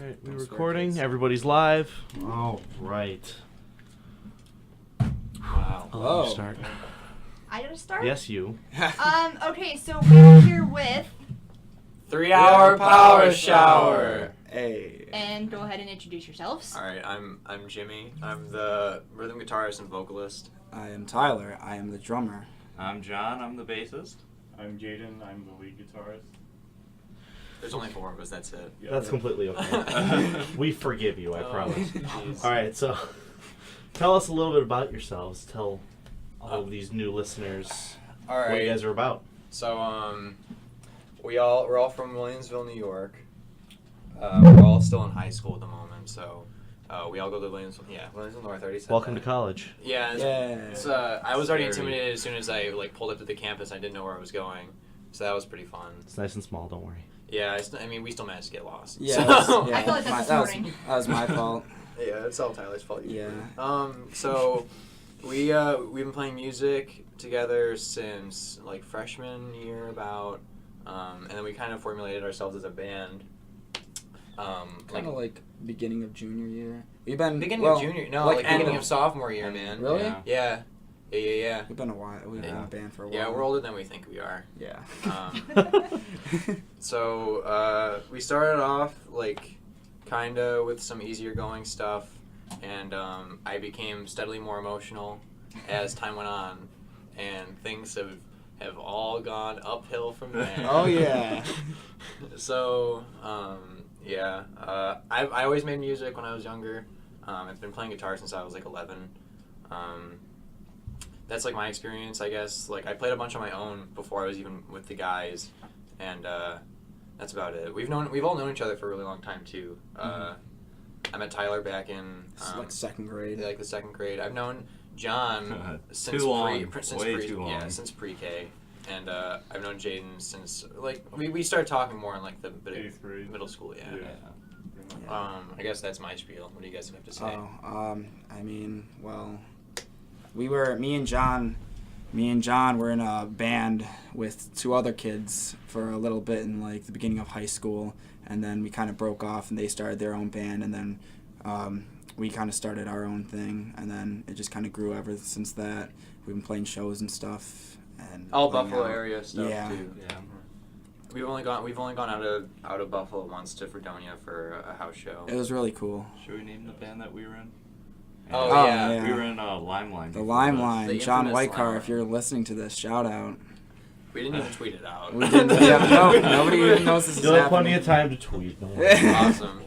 Alright, we're recording. Everybody's live. All right. Wow. I'll let you start. I gotta start? Yes, you. Okay, so we're here with... 3-hour power shower. Hey. And go ahead and introduce yourselves. Alright, I'm Jimmy. I'm the rhythm guitarist and vocalist. I am Tyler. I am the drummer. I'm John. I'm the bassist. I'm Jaden. I'm the lead guitarist. There's only 4 of us, that's it. Yeah. That's completely okay. We forgive you, I promise. Jeez. Alright, so tell us a little bit about yourselves. Tell all of these new listeners what you guys are about. So, we're all from Williamsville, New York. We're all still in high school at the moment, so we all go to Williamsville. Yeah, Williamsville North. I already said Welcome that. to college. Yeah, Yeah. I was already Scary. intimidated as soon as I pulled up to the campus. I didn't know where I was going, so that was pretty fun. It's nice and small, don't worry. Yeah, I mean, we still managed to get lost. Yeah. So. Yeah. I feel like that's this morning. That was my fault. Yeah, it's all Tyler's fault. Yeah. So we've been playing music together since like freshman year about, and then we kind of formulated ourselves as a band. Kind of like beginning of junior year. We've been beginning of junior, no, like beginning of sophomore year, man. Really? Yeah. Yeah. We've been a while. We've been in a band for a while. Yeah, we're older than we think we are. Yeah. So we started off like kind of with some easier going stuff, and I became steadily more emotional as time went on, and things have all gone uphill from there. Oh yeah. So I always made music when I was younger. I've been playing guitar since I was like 11. That's like my experience, I guess. Like I played a bunch on my own before I was even with the guys, and that's about it. We've all known each other for a really long time too. I met Tyler back in Like second grade. like the second grade. I've known John since Too long. since pre-K, and I've known Jaden since like we started talking more in like the 8th grade. middle school. Yeah. Yeah. I guess that's my spiel. What do you guys have to say? I mean, well, me and John were in a band with 2 other kids for a little bit in like the beginning of high school, and then we kind of broke off and they started their own band, and then we kind of started our own thing, and then it just kind of grew ever since that. We've been playing shows and stuff, and All hung Buffalo out. area stuff Yeah. too. Yeah. We've only gone out of Buffalo once to Fredonia for a house show. It was really cool. Should we name the band that we were in? Oh, Oh, yeah. yeah. We were in Limeline. The before Limeline, The John infamous Whitecar, Limeline. if you're listening to this, shout out. We didn't even tweet it out. We didn't, nobody even knows this is You'll have plenty happening. of time to tweet. Don't worry. Awesome.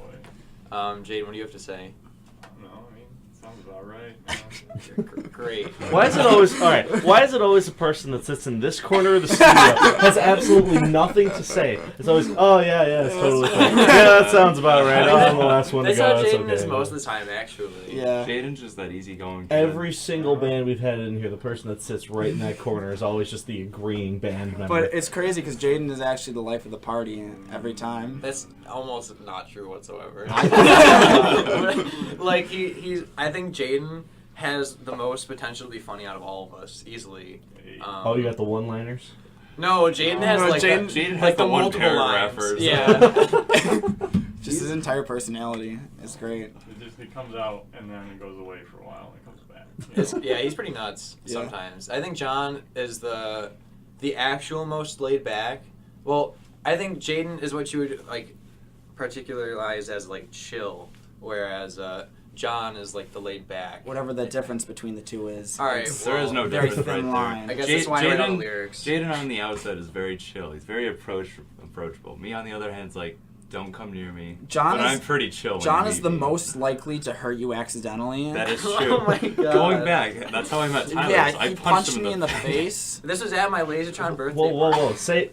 Jaden, what do you have to say? No, I mean, sounds about right. Great. Why is it always the person that sits in this corner of the studio has absolutely nothing to say? It's always, oh yeah, it's totally fine. Yeah, that sounds about right. I'm the last one to That's go. how That's Jaden okay. is most of the time, actually. Yeah. Jaden's just that easygoing kid. Every single band we've had in here, the person that sits right in that corner is always just the agreeing band member. But it's crazy because Jaden is actually the life of the party every time. That's almost not true whatsoever. Like he's. I think Jaden has the most potential to be funny out of all of us, easily. Oh, you got the one-liners? No, Jaden has No, like Jaden has like the one multiple paragraph lines. or Yeah. Just his entire personality is great. It comes out and then it goes away for a while and it comes back. Yeah, he's pretty nuts Yeah. sometimes. I think John is the actual most laid back. Well, I think Jaden is what you would like particularize as like chill, whereas John is like the laid back. Whatever the difference between the two is. All right, it's There is no very difference thin right line. I guess Ja- that's why I write all the Jaden- lyrics. Jaden on the outside is very chill. He's very approachable. Me on the other hand is like, don't come near me. John but is- I'm pretty chill. when John you is meet the me. most likely to hurt you accidentally. That is true. Oh my God. Going back, that's how I met Tyler. yeah, I he punched him me in the face. face. This was at my Lasertron birthday. Whoa. Say.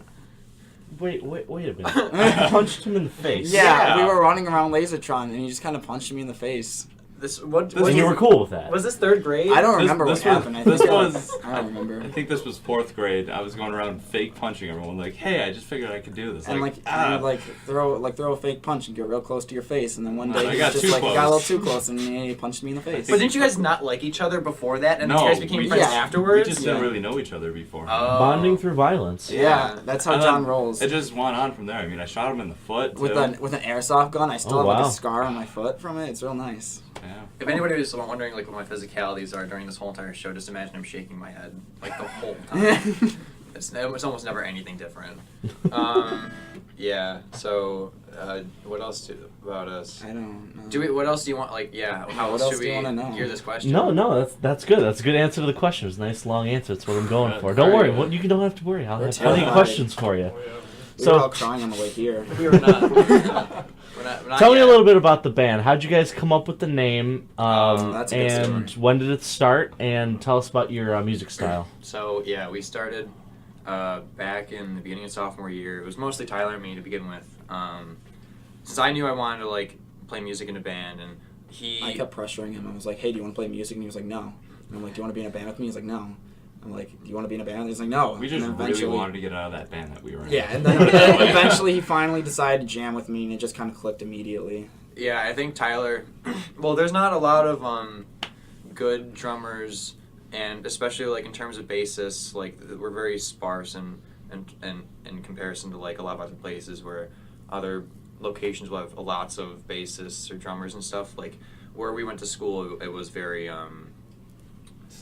Wait a minute. I punched him in the face. Yeah, Yeah. we were running around Lasertron and he just kind of punched me in the face. And you were cool with that. Was this 3rd grade? I don't remember this what was- happened. I this think was- I don't remember. I think this was 4th grade. I was going around fake punching everyone. Like, hey, I just figured I could do this. And you would throw a fake punch and get real close to your face, and then one day I you got just too got a close. little too close, and he punched me in the face. But didn't you guys not like each other before that, and then No, you guys became we friends just- we afterwards? just didn't really know each other before. Bonding through violence. Yeah, that's how And John then rolls. It just went on from there. I mean, I shot him in the foot. With too. an airsoft gun, I still Oh, have like wow. a scar on my foot from it. It's real nice. Yeah. If anybody was wondering like what my physicalities are during this whole entire show, just imagine I'm shaking my head like the whole time. It's almost never anything different. Yeah. So, what else about us? I don't know. What else do you want? Like, yeah. How What else else should do you we wanna know? hear this question? No, that's good. That's a good answer to the question. It was a nice long answer. That's what I'm going for. Don't worry. You don't have to worry. I'll We're have plenty of terrified. questions for you. Oh, yeah. We So- were all crying on the way here. We were not. We're not Tell me yet. a little bit about the band. How'd you guys come up with the name? That's a good and story. when did it start? And tell us about your music style. So yeah, we started back in the beginning of sophomore year. It was mostly Tyler and me to begin with. Since I knew I wanted to like play music in a band, and I kept pressuring him. I was like, "Hey, do you want to play music?" And he was like, "No." And I'm like, "Do you want to be in a band with me?" He's like, "No." I'm like, "Do you want to be in a band?" He's like, "No." We just and then really wanted to get out of that band that we were in. Yeah, and then eventually he finally decided to jam with me, and it just kind of clicked immediately. Yeah, I think Tyler. Well, there's not a lot of good drummers, and especially like in terms of bassists, like we're very sparse and in comparison to like a lot of other places where other locations will have lots of bassists or drummers and stuff. Like where we went to school, it was very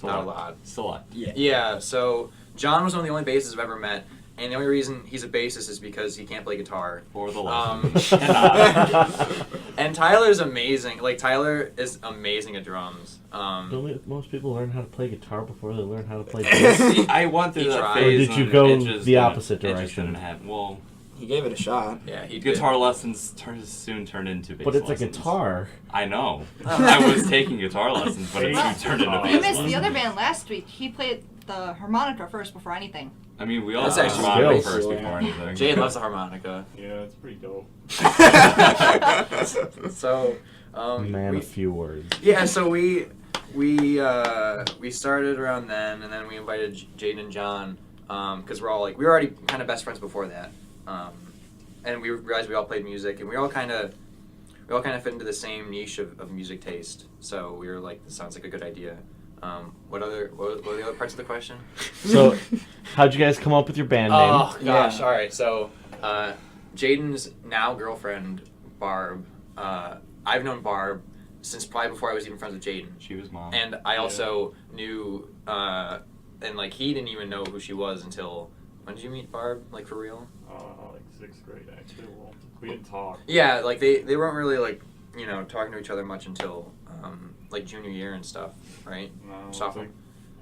not a lot. Select. Yeah. Yeah, so John was one of the only bassists I've ever met, and the only reason he's a bassist is because he can't play guitar. For the Um, love. And Tyler's amazing. Like Tyler is amazing at drums. Don't most people learn how to play guitar before they learn how to play bass? I went through He that tried. phase. Or did you and go it just the didn't- opposite It just direction? didn't happen. Well, He gave it a shot. Yeah, he did. guitar lessons soon turned into bass But it's a lessons. guitar. I know. I was taking guitar lessons, but it Well, soon turned into you bass You missed lessons. the other band last week. He played the harmonica first before anything. I mean, we all That's had actually harmonica skills. first before anything. Jade loves the harmonica. Yeah, it's pretty dope. So, Man, we, a few words. yeah, so we started around then, and then we invited Jade and John because we were already kind of best friends before that, and we realized we all played music, and we all kind of fit into the same niche of music taste. So we were like, this sounds like a good idea. What were the other parts of the question? So, how'd you guys come up with your band name? Oh gosh! Yeah. All right. So, Jaden's now girlfriend Barb. I've known Barb since probably before I was even friends with Jaden, She was mom. and I also knew, and like he didn't even know who she was until when did you meet Barb? Like for real? Like 6th grade, actually. Well, we didn't talk. Yeah. Like they weren't really like talking to each other much until like junior year and stuff, right? No, it's Sophomore. like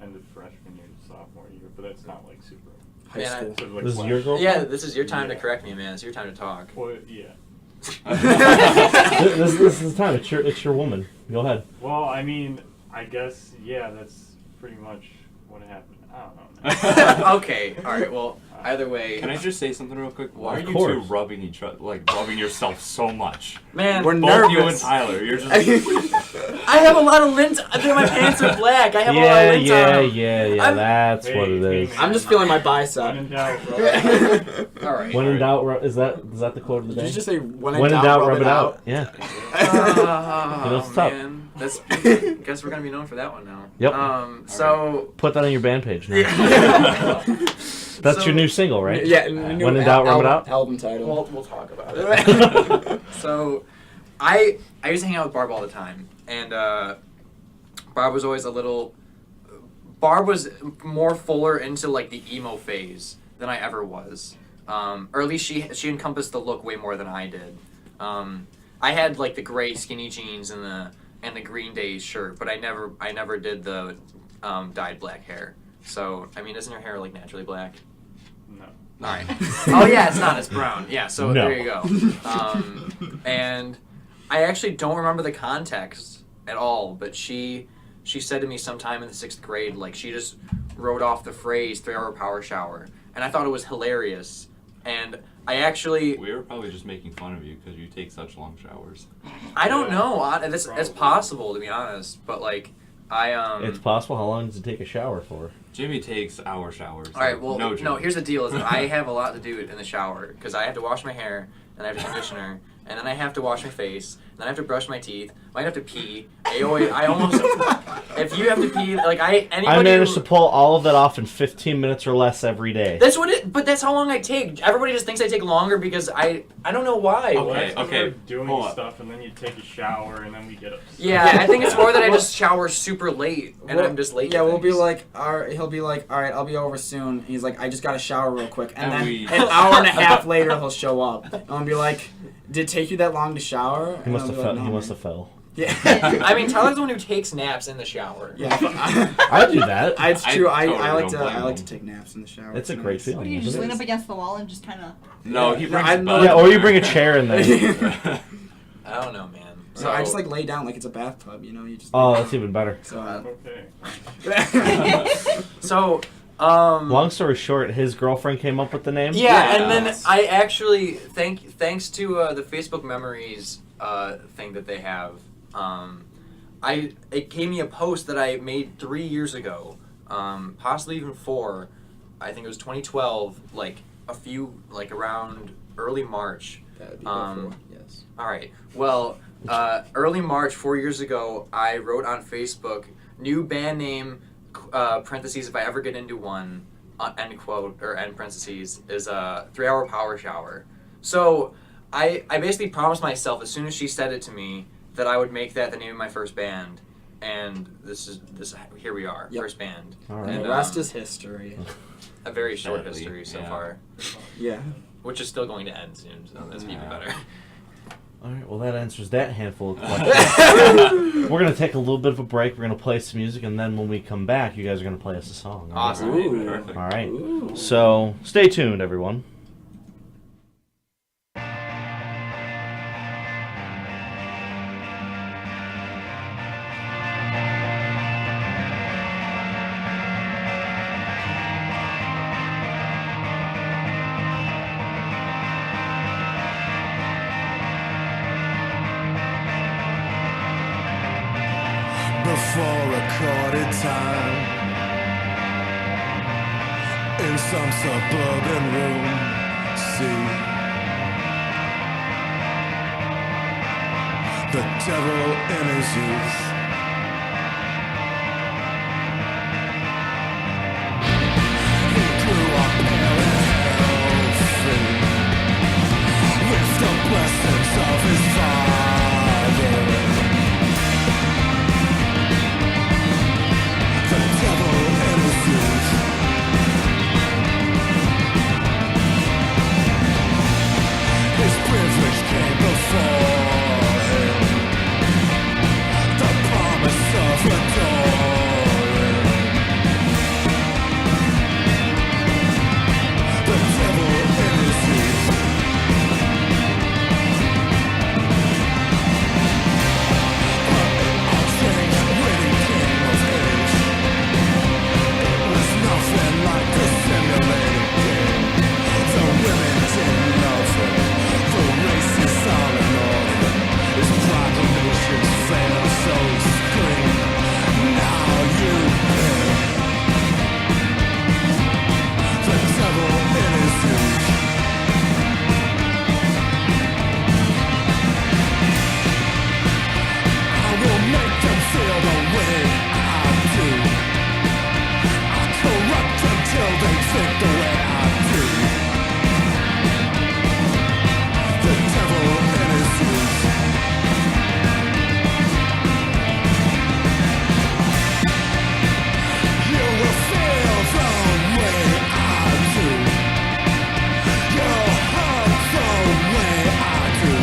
end of freshman year to sophomore year, but that's not like super. High Man, school. Sort of like This is flash. your girlfriend? Yeah. This is your time to Yeah. correct me, man. It's your time to talk. Well, yeah. this is the time. It's your woman. Go ahead. Well, I mean, I guess, yeah, that's pretty much what happened. I don't know. Man. Okay. All right. Well, either way. Can I just say something real quick? Why Of are you course. two rubbing each other, rubbing yourself so much? Man, We're Both you and nervous. Tyler, you're just. I have a lot of lint. I think my pants are black. I have a lot of lint on them. Yeah. I'm- That's Hey, what it hey, is. man. I'm just feeling my When bicep. in doubt, bro. All right. When in doubt, is that the quote of the Did day? you just say when When in doubt, rub it out. Yeah. Oh, It's tough. man. Guess we're gonna be known for that one now. Yep. So. Put that on your band page now. Yeah. That's So- your new single, right? Yeah. When in doubt, rub it out. Album title. We'll talk about it. So, I used to hang out with Barb all the time, and Barb was always Barb was more fuller into like the emo phase than I ever was, or at least she encompassed the look way more than I did. I had like the gray skinny jeans and the Green Day shirt, but I never did the dyed black hair. So I mean, isn't her hair like naturally black? No. All right. Oh yeah, it's not. It's brown. Yeah. So No. there you go. And I actually don't remember the context at all, but she said to me sometime in the 6th grade, like she just wrote off the phrase 3-hour power shower, and I thought it was hilarious. And I actually, We were probably just making fun of you because you take such long showers. I don't Yeah, know. That's probably. possible, to be honest. But like, It's possible. How long does it take a shower for? Jimmy takes hour showers. All right. Well, no, no. Here's the deal: is that I have a lot to do in the shower because I have to wash my hair, and I have a conditioner, and then I have to wash my face, and then I have to brush my teeth. Might have to pee. I almost. If you have to pee, like anybody. I managed who- to pull all of that off in 15 minutes or less every day. That's what it. But that's how long I take. Everybody just thinks I take longer because I don't know why. Okay, Well, that's 'cause okay, we're doing hold on. stuff, and then you take a shower, and then we get upset. Yeah, I think it's more that I just shower super late, and Well, I'm just late. Yeah, to we'll be things. like, he'll be like, all right, I'll be over soon. He's like, I just got to shower real quick, and And then we- an hour and a half later he'll show up, and I'll be like, did it take you that long to shower? He And must I'll have be fell. like, He "No, must man." have fell. Yeah. I mean, Tyler's the one who takes naps in the shower. Yeah. I do that. It's true. I totally like don't to blame like to him. take naps in the shower. It's a great nice. feeling. What do you It just is. lean up against the wall and just kind of? No, Yeah. he No, brings I the know- bud. Yeah, or you bring a chair in there. I don't know, man. So I just like lay down like it's a bathtub, you know. You just. Oh, that's even better. So. Okay. So, Long story short, his girlfriend came up with the name. yeah, and then Yes. I actually thanks to the Facebook Memories thing that they have. It gave me a post that I made 3 years ago, possibly even 4. I think it was 2012, around early March. That would be yes. All right. Well, early March, 4 years ago, I wrote on Facebook, new band name, parentheses, if I ever get into one, end quote, or end parentheses, is a 3-hour power shower. So I basically promised myself as soon as she said it to me that I would make that the name of my first band. And here we are, Yep. first band. All right. And And, the rest um, is history. A very short Sadly, history so yeah. far, Yeah. which is still going to end soon, so that's even Yeah. better. All right. Well, that answers that handful of questions. We're gonna take a little bit of a break. We're gonna play some music, and then when we come back, you guys are gonna play us a song. all right? Awesome. Ooh. Perfect. All right. Ooh. So stay tuned, everyone. Before recorded time in some suburban room. See the devil in his youth. He grew up pale and healthy with the blessings of his father. The devil in his youth. His privilege came before him. The promise of adoring. The devil in his youth. But it all changed when he came of age. Was nothing like the simulated game. The women didn't love him. The races all ignored him. His proclamations failed, so he screamed, "Now you pay." The devil in his youth. I will make them feel the way I do. I'll corrupt until they think the way I do. The devil in his youth. You will feel the way I do. You'll hurt the way I do.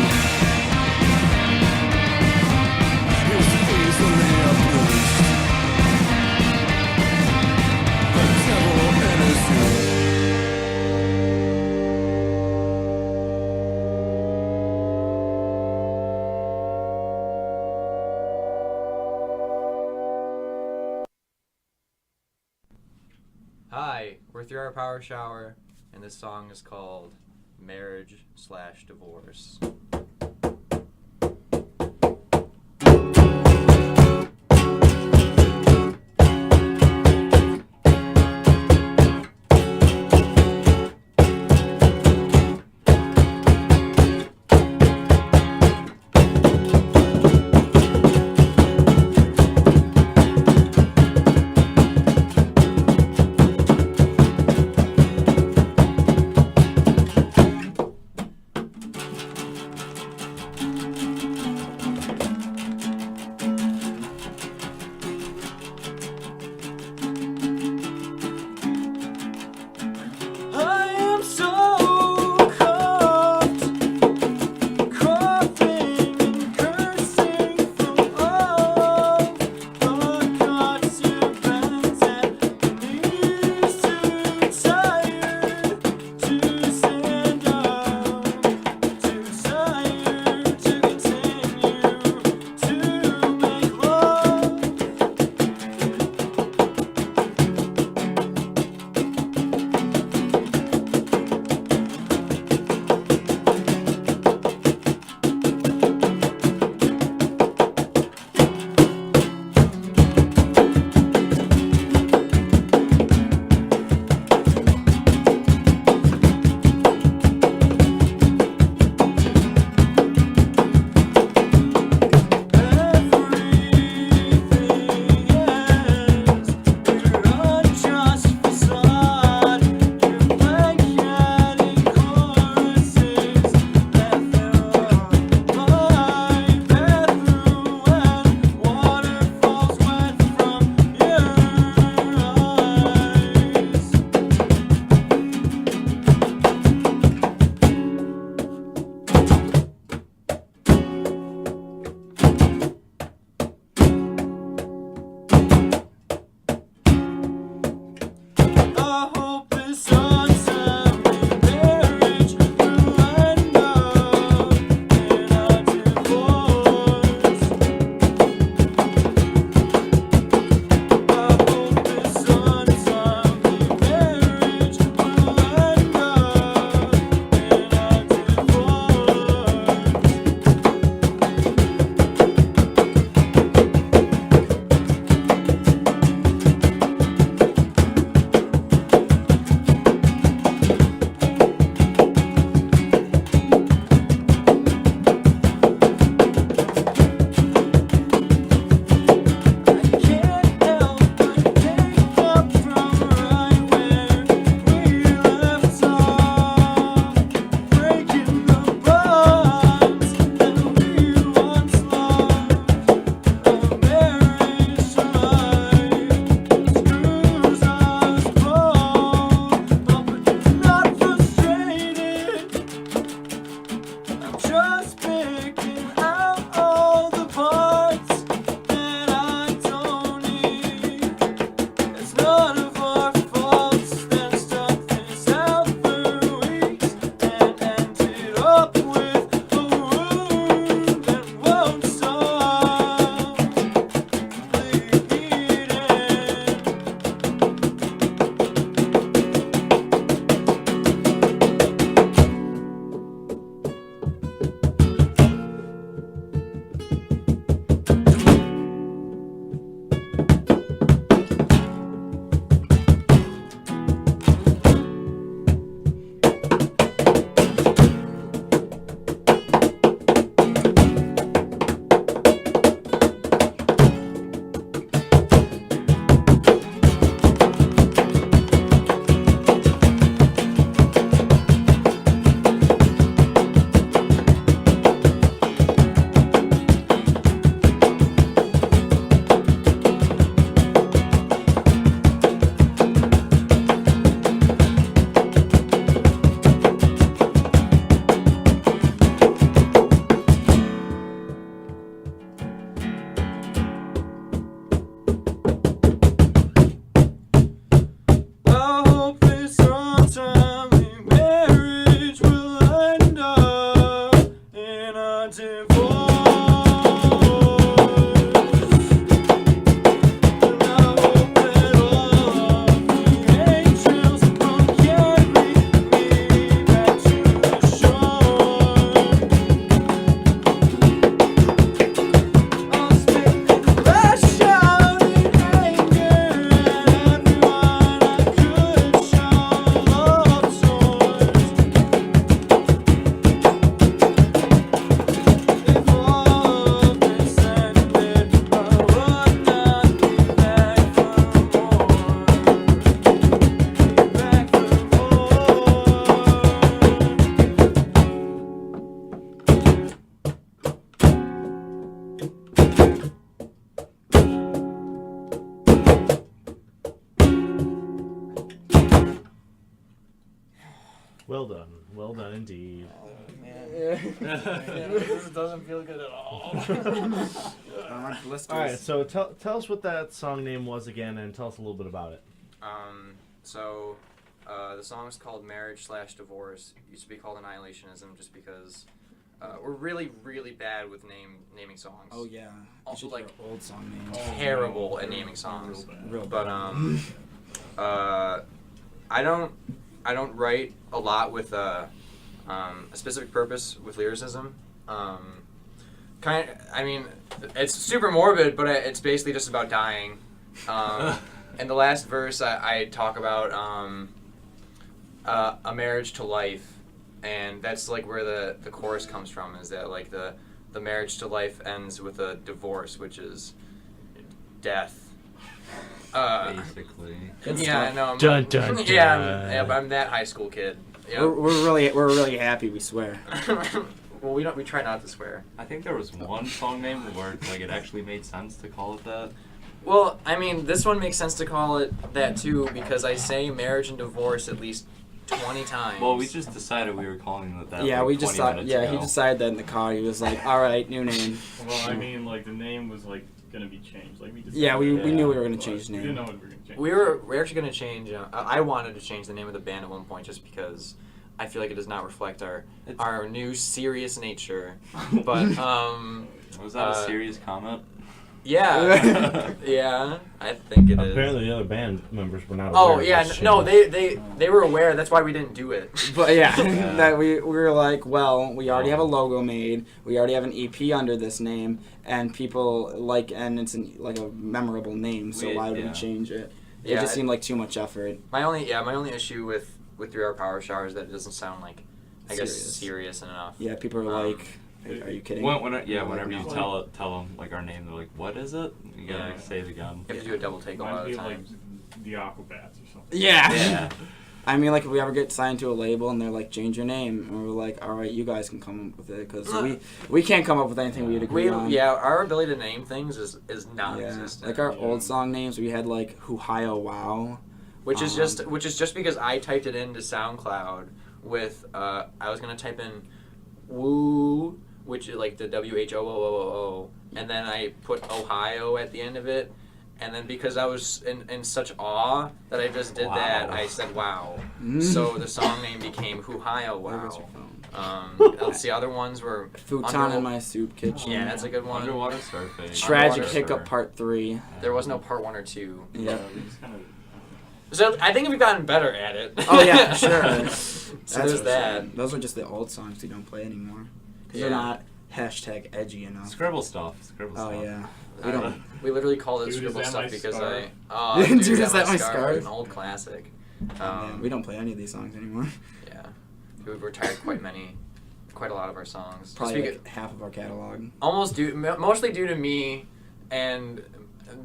Is easily abused. The devil in his youth. Hi, we're 3 Hour Power Shower, and this song is called marriage/divorce. Well done indeed. This doesn't feel good at all. Blisters. All right, so tell us what that song name was again, and tell us a little bit about it. So the song is called Marriage/Divorce. It used to be called Annihilationism just because we're really, really bad with naming songs. Oh yeah. Also, You should like, hear old song names. Terrible at naming songs. Real But bad. I don't write a lot with a specific purpose with lyricism. I mean, it's super morbid, but it's basically just about dying. In the last verse, I talk about a marriage to life, and that's like where the chorus comes from. Is that like the marriage to life ends with a divorce, which is death. Basically. Yeah, I know. Dun, dun, dun. Yeah, I'm that high school kid. Yep. We're really happy. We swear. Well, we try not to swear. I think there was one song name where like it actually made sense to call it that. Well, I mean, this one makes sense to call it that too because I say marriage and divorce at least 20 times. Well, we just decided we were calling it that. Yeah, like we 20 decided. minutes Yeah, ago. he decided that in the car. He was like, "All right, new name." Well, I mean, like the name was like gonna be changed. Like we decided Yeah, we that, knew we were gonna but change the We name. didn't know what we were gonna change. We're actually gonna change. I wanted to change the name of the band at one point just because I feel like it does not reflect our new serious nature. But Was that a serious comment? yeah, yeah, I think it is. Apparently, the other band members were not aware. Oh of yeah, this no, change. they were aware. That's why we didn't do it. But yeah, Yeah. that we were like, well, we already have a logo made. We already have an EP under this name, and people like, and it's like a memorable name. So why would we change it? It Yeah, just seemed like too much effort. My only issue with 3-Hour Power Shower is that it doesn't sound like, I guess, Serious. serious enough. Yeah, people are like, are you kidding? Whenever no. you tell them like our name, they're like, "What is it?" You gotta Yeah. say it again. You have to do a double take a lot of Reminds the me of times. like the Aquabats or something. Yeah. Yeah. I mean, like, if we ever get signed to a label and they're like, change your name, and we're like, all right, you guys can come up with it, because we can't come up with anything we'd agree on. Our ability to name things is Yeah. non-existent. Like our old song names, we had like Huhayo Wow. which is just because I typed it into SoundCloud with I was gonna type in woo, which is like the WHOOOO, and then I put Ohio at the end of it, and then because I was in such awe that I just did that, I said wow. So the song name became Huhayo There goes Wow. your phone. Let's see, other ones were Futon in my soup kitchen. Yeah, that's a good one. Underwater Starface. Tragic Underwater Hiccup Part 3. There was no part 1 or 2. Yep. We just kind of. So I think we've gotten better at it. Oh yeah, sure. So there's that. Those are just the old songs we don't play anymore. Because Yeah. they're not hashtag edgy enough. Scribble stuff. Oh yeah. We don't. We literally called it Dude, scribble Is That stuff My because Scarf? Dude, Is That My Scarf? An old classic. Yeah, we don't play any of these songs anymore. Yeah, we've retired quite a lot of our songs. Just Probably because- like half of our catalog. mostly due to me and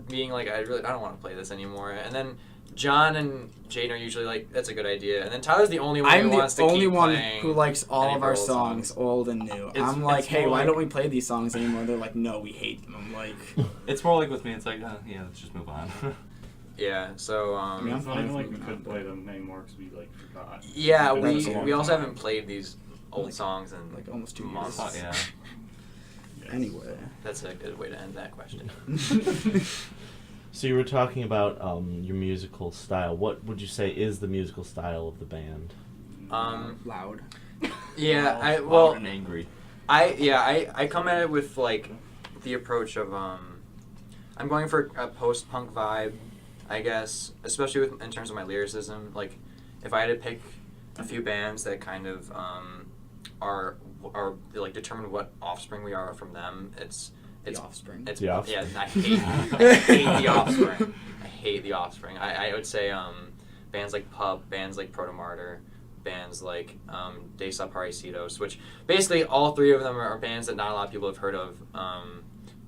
being like, I don't want to play this anymore. And then John and Jaden are usually like, that's a good idea. And then Tyler's the only one I'm who the wants to only keep one playing who likes all any of our old songs, old and new. It's- I'm like, it's hey, more why like- don't we play these songs anymore? They're like, no, we hate them. I'm like, It's more like with me. It's like, yeah, let's just move on. Yeah, so Yeah. It's not even like we Moving on, couldn't but- play them anymore because we like forgot. yeah, We've been doing this a we long also time. haven't played these old Like- songs in like almost 2 years. months. yeah. Yes. anyway. That's a good way to end that question. So you were talking about your musical style. What would you say is the musical style of the band? Loud. Yeah, Loud and angry. I come at it with like the approach of I'm going for a post-punk vibe, I guess, especially in terms of my lyricism. Like, if I had to pick a few bands that kind of are like determine what offspring we are from them, it's The Offspring. It's, The Offspring. Yeah, I hate the Offspring. I hate the Offspring. I would say bands like Pub, bands like Protomartyr, bands like De Desaparecidos, which basically all three of them are bands that not a lot of people have heard of,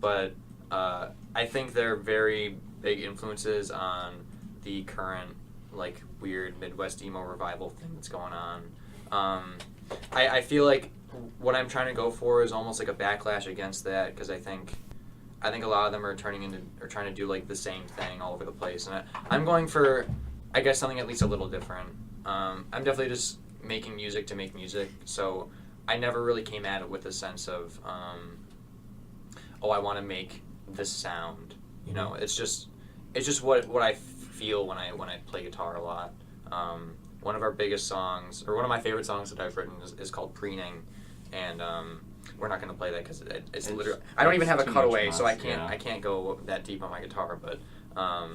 but I think they're very big influences on the current like weird Midwest emo revival thing that's going on. I feel like what I'm trying to go for is almost like a backlash against that, because I think a lot of them are trying to do like the same thing all over the place, and I'm going for, I guess, something at least a little different. I'm definitely just making music to make music. So I never really came at it with a sense of, I want to make this sound. You know, it's just what I feel when I play guitar a lot. One of our biggest songs, or one of my favorite songs that I've written, is called Preening, and we're not going to play that because it's literally. I don't even have a too cutaway, much so I mess, can't yeah. I can't go that deep on my guitar. But I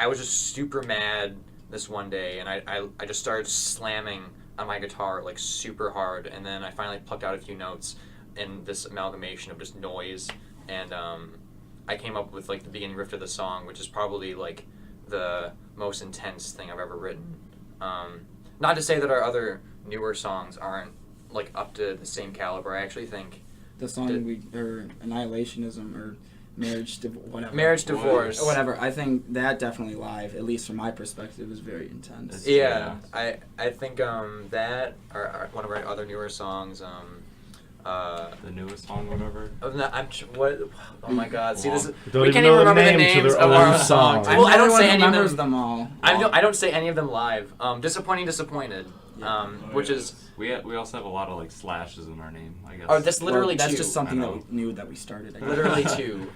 was just super mad this one day, and I just started slamming on my guitar like super hard, and then I finally plucked out a few notes in this amalgamation of just noise, and I came up with like the beginning riff of the song, which is probably like the most intense thing I've ever written. Not to say that our other newer songs aren't like up to the same caliber. I actually think The song or Annihilationism or whatever. Marriage Divorce. Or whatever. I think that definitely live, at least from my perspective, is very intense. Yeah, I think that or one of our other newer songs. The newest song, whatever. What? Oh my God! See, this is, Don't we even can't know even the remember the names of names their of own our songs. songs. I'm Well, the I don't only say one any who of remembers them. them all. I don't say any of them live. Disappointed. Which is We also have a lot of like slashes in our name, I guess. oh, that's literally that's two. just something I that know. we knew that we started. I guess. Literally two,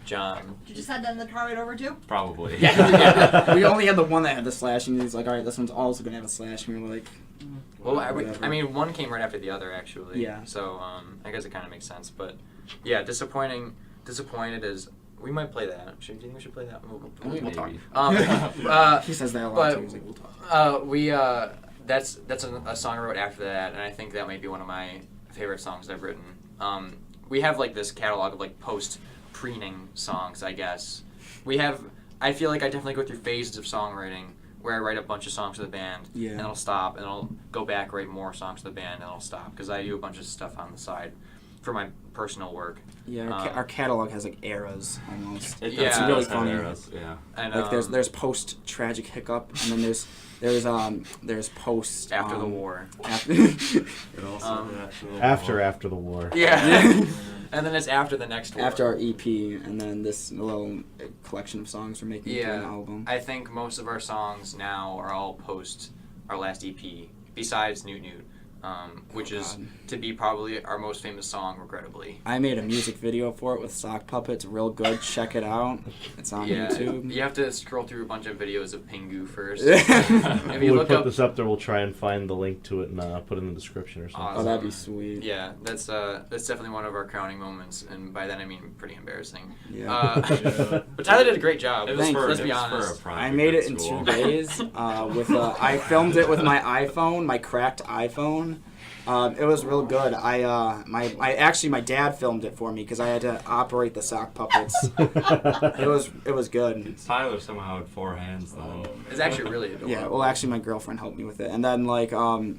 John. Did you just send them the car right over too? Probably. Yeah. We only had the one that had the slash, and he's like, "All right, this one's also gonna have a slash." And we were like, Well, Whatever. I mean, one came right after the other, actually. Yeah. So, I guess it kind of makes sense. But, yeah, disappointed is... We might play that. Do you think we should play that? We'll talk. Maybe. he says that a lot but, too. He's like, "We'll talk." That's a song I wrote after that, and I think that might be one of my favorite songs I've written. We have, like, this catalog of, like, post-preening songs, I guess. I feel like I definitely go through phases of songwriting where I write a bunch of songs for the band, Yeah. and I'll stop, and I'll go back, write more songs for the band, and I'll stop, because I do a bunch of stuff on the side for my personal work. Yeah, our catalog has like eras almost. It Yeah. does It's really have funny. arrows, yeah. And, Like there's post tragic hiccup, and then there's post after the war. After, It also After the war. Yeah. And then it's after the next war. after our EP, and then this little collection of songs we're making into an Yeah, album. I think most of our songs now are all post our last EP, besides Newt Newt, which is God. to be probably our most famous song, regrettably. I made a music video for it with sock puppets, real good. Check it out. It's on Yeah, YouTube. you have to scroll through a bunch of videos of Pingu first. Yeah. If When you we look put up, this up there, we'll try and find the link to it and put it in the description or something. Awesome. Oh, that'd be sweet. yeah, that's definitely one of our crowning moments, and by that I mean pretty embarrassing. Yeah. But Tyler did a great job. It was for, Let's it be was for honest. a project I made at it in school. 2 days. I filmed it with my iPhone, my cracked iPhone. It was real good. My dad filmed it for me because I had to operate the sock puppets. It was good. Tyler somehow had 4 hands then. It's actually really adorable. Yeah, well, actually, my girlfriend helped me with it, and then like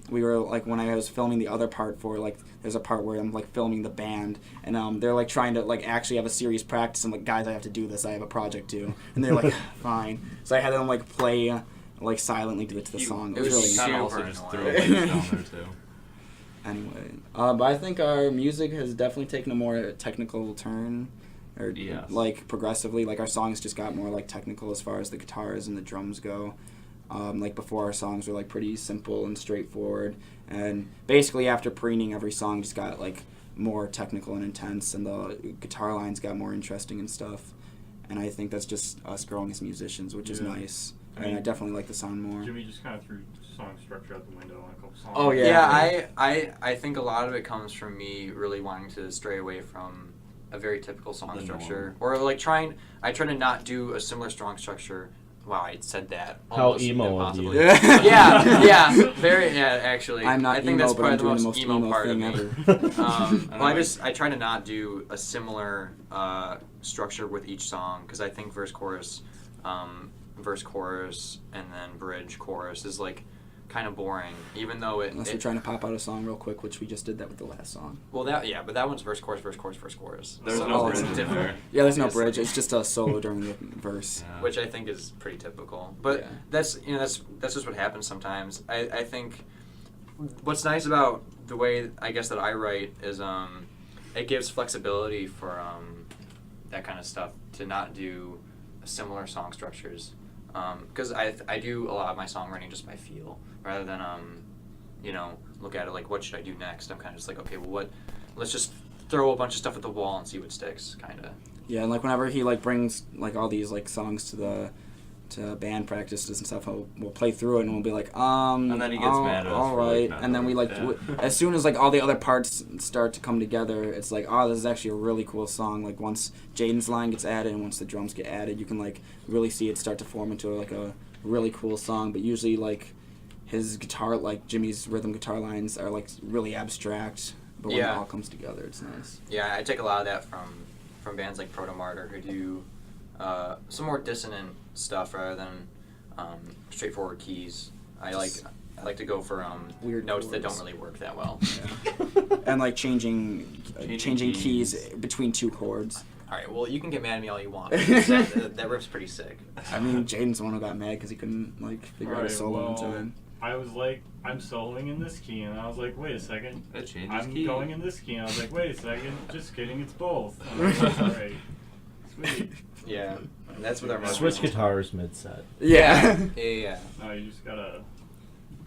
we were like when I was filming the other part for like there's a part where I'm like filming the band, and they're like trying to like actually have a serious practice. I'm like, guys, I have to do this. I have a project due, and they're like, fine. So I had them like play like silently to the song. It was really super Kind of also annoying. just threw a bass down there too. anyway. But I think our music has definitely taken a more technical turn. Or Yes. like progressively, like our songs just got more like technical as far as the guitars and the drums go. Like before, our songs were like pretty simple and straightforward, and basically after preening, every song just got like more technical and intense, and the guitar lines got more interesting and stuff. And I think that's just us growing as musicians, which is Yeah. nice. I And mean, I definitely like the sound more. Jimmy just kind of threw song structure out the window on a couple songs. Oh, yeah. Yeah, I think a lot of it comes from me really wanting to stray away from a very typical song The structure, or like I try to not do a similar song structure. Wow, I said that. How almost emo of impossibly. you. Yeah, actually. I'm not I think emo, that's but probably I'm the doing most the most emo emo part of thing me. ever. Well, I try to not do a similar structure with each song, because I think verse chorus, and then bridge chorus is like kind of boring, even though Unless we're trying to pop out a song real quick, which we just did that with the last song. well, but that one's verse chorus. There's So no it's bridge in different. there. Yeah, there's no Yes. bridge. It's just a solo during the verse. Yeah. Which I think is pretty typical. But Yeah. that's just what happens sometimes. I think what's nice about the way I guess that I write is it gives flexibility for that kind of stuff, to not do similar song structures. Because I do a lot of my songwriting just by feel. rather than look at it like, what should I do next? I'm kind of just like, okay, well, let's just throw a bunch of stuff at the wall and see what sticks, kind of. Yeah, and like whenever he like brings like all these like songs to band practices and stuff, we'll play through it and we'll be like, And then he gets mad at us all for, like, right, not and then we knowing. like Yeah. as soon as like all the other parts start to come together, it's like, oh, this is actually a really cool song. Like once Jaden's line gets added and once the drums get added, you can like really see it start to form into like a really cool song. But usually like his guitar, like Jimmy's rhythm guitar lines are like really abstract, but when it Yeah. all comes together, it's nice. Yeah, I take a lot of that from bands like Proto Martyr, who do some more dissonant stuff rather than straightforward keys. I like to go for Weird notes that chords. don't really work that well. And like changing Changing keys keys. between two chords. All right, well, you can get mad at me all you want. because that riff's pretty sick. I mean, Jaden's the one who got mad because he couldn't like figure out a Alright, solo in well, time. I was like, I'm soloing in this key, and I was like, wait a second. It changes I'm key. going in this key, and I was like, wait a second. Just kidding, it's both. And I was like, alright. Sweet. Yeah, and that's what our Switch guitars mid-set. Yeah. Yeah. No, you just gotta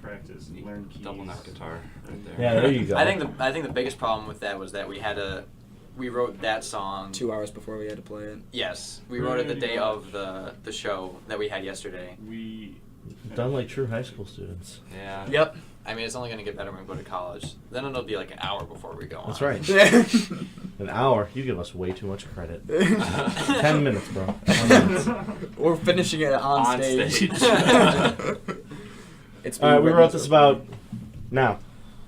practice, learn keys. Double neck guitar right there. Yeah, there you go. I think the biggest problem with that was that we wrote that song 2 hours before we had to play it. Yes, we wrote it the day of the show that we had yesterday. We Done like true high school students. Yeah. Yep. I mean, it's only going to get better when we go to college. Then it'll be like an hour before we go on. That's right. An hour. You give us way too much credit. 10 minutes, bro. 10 minutes. We're finishing it on, On stage. stage. It's All right, we wrote this about now.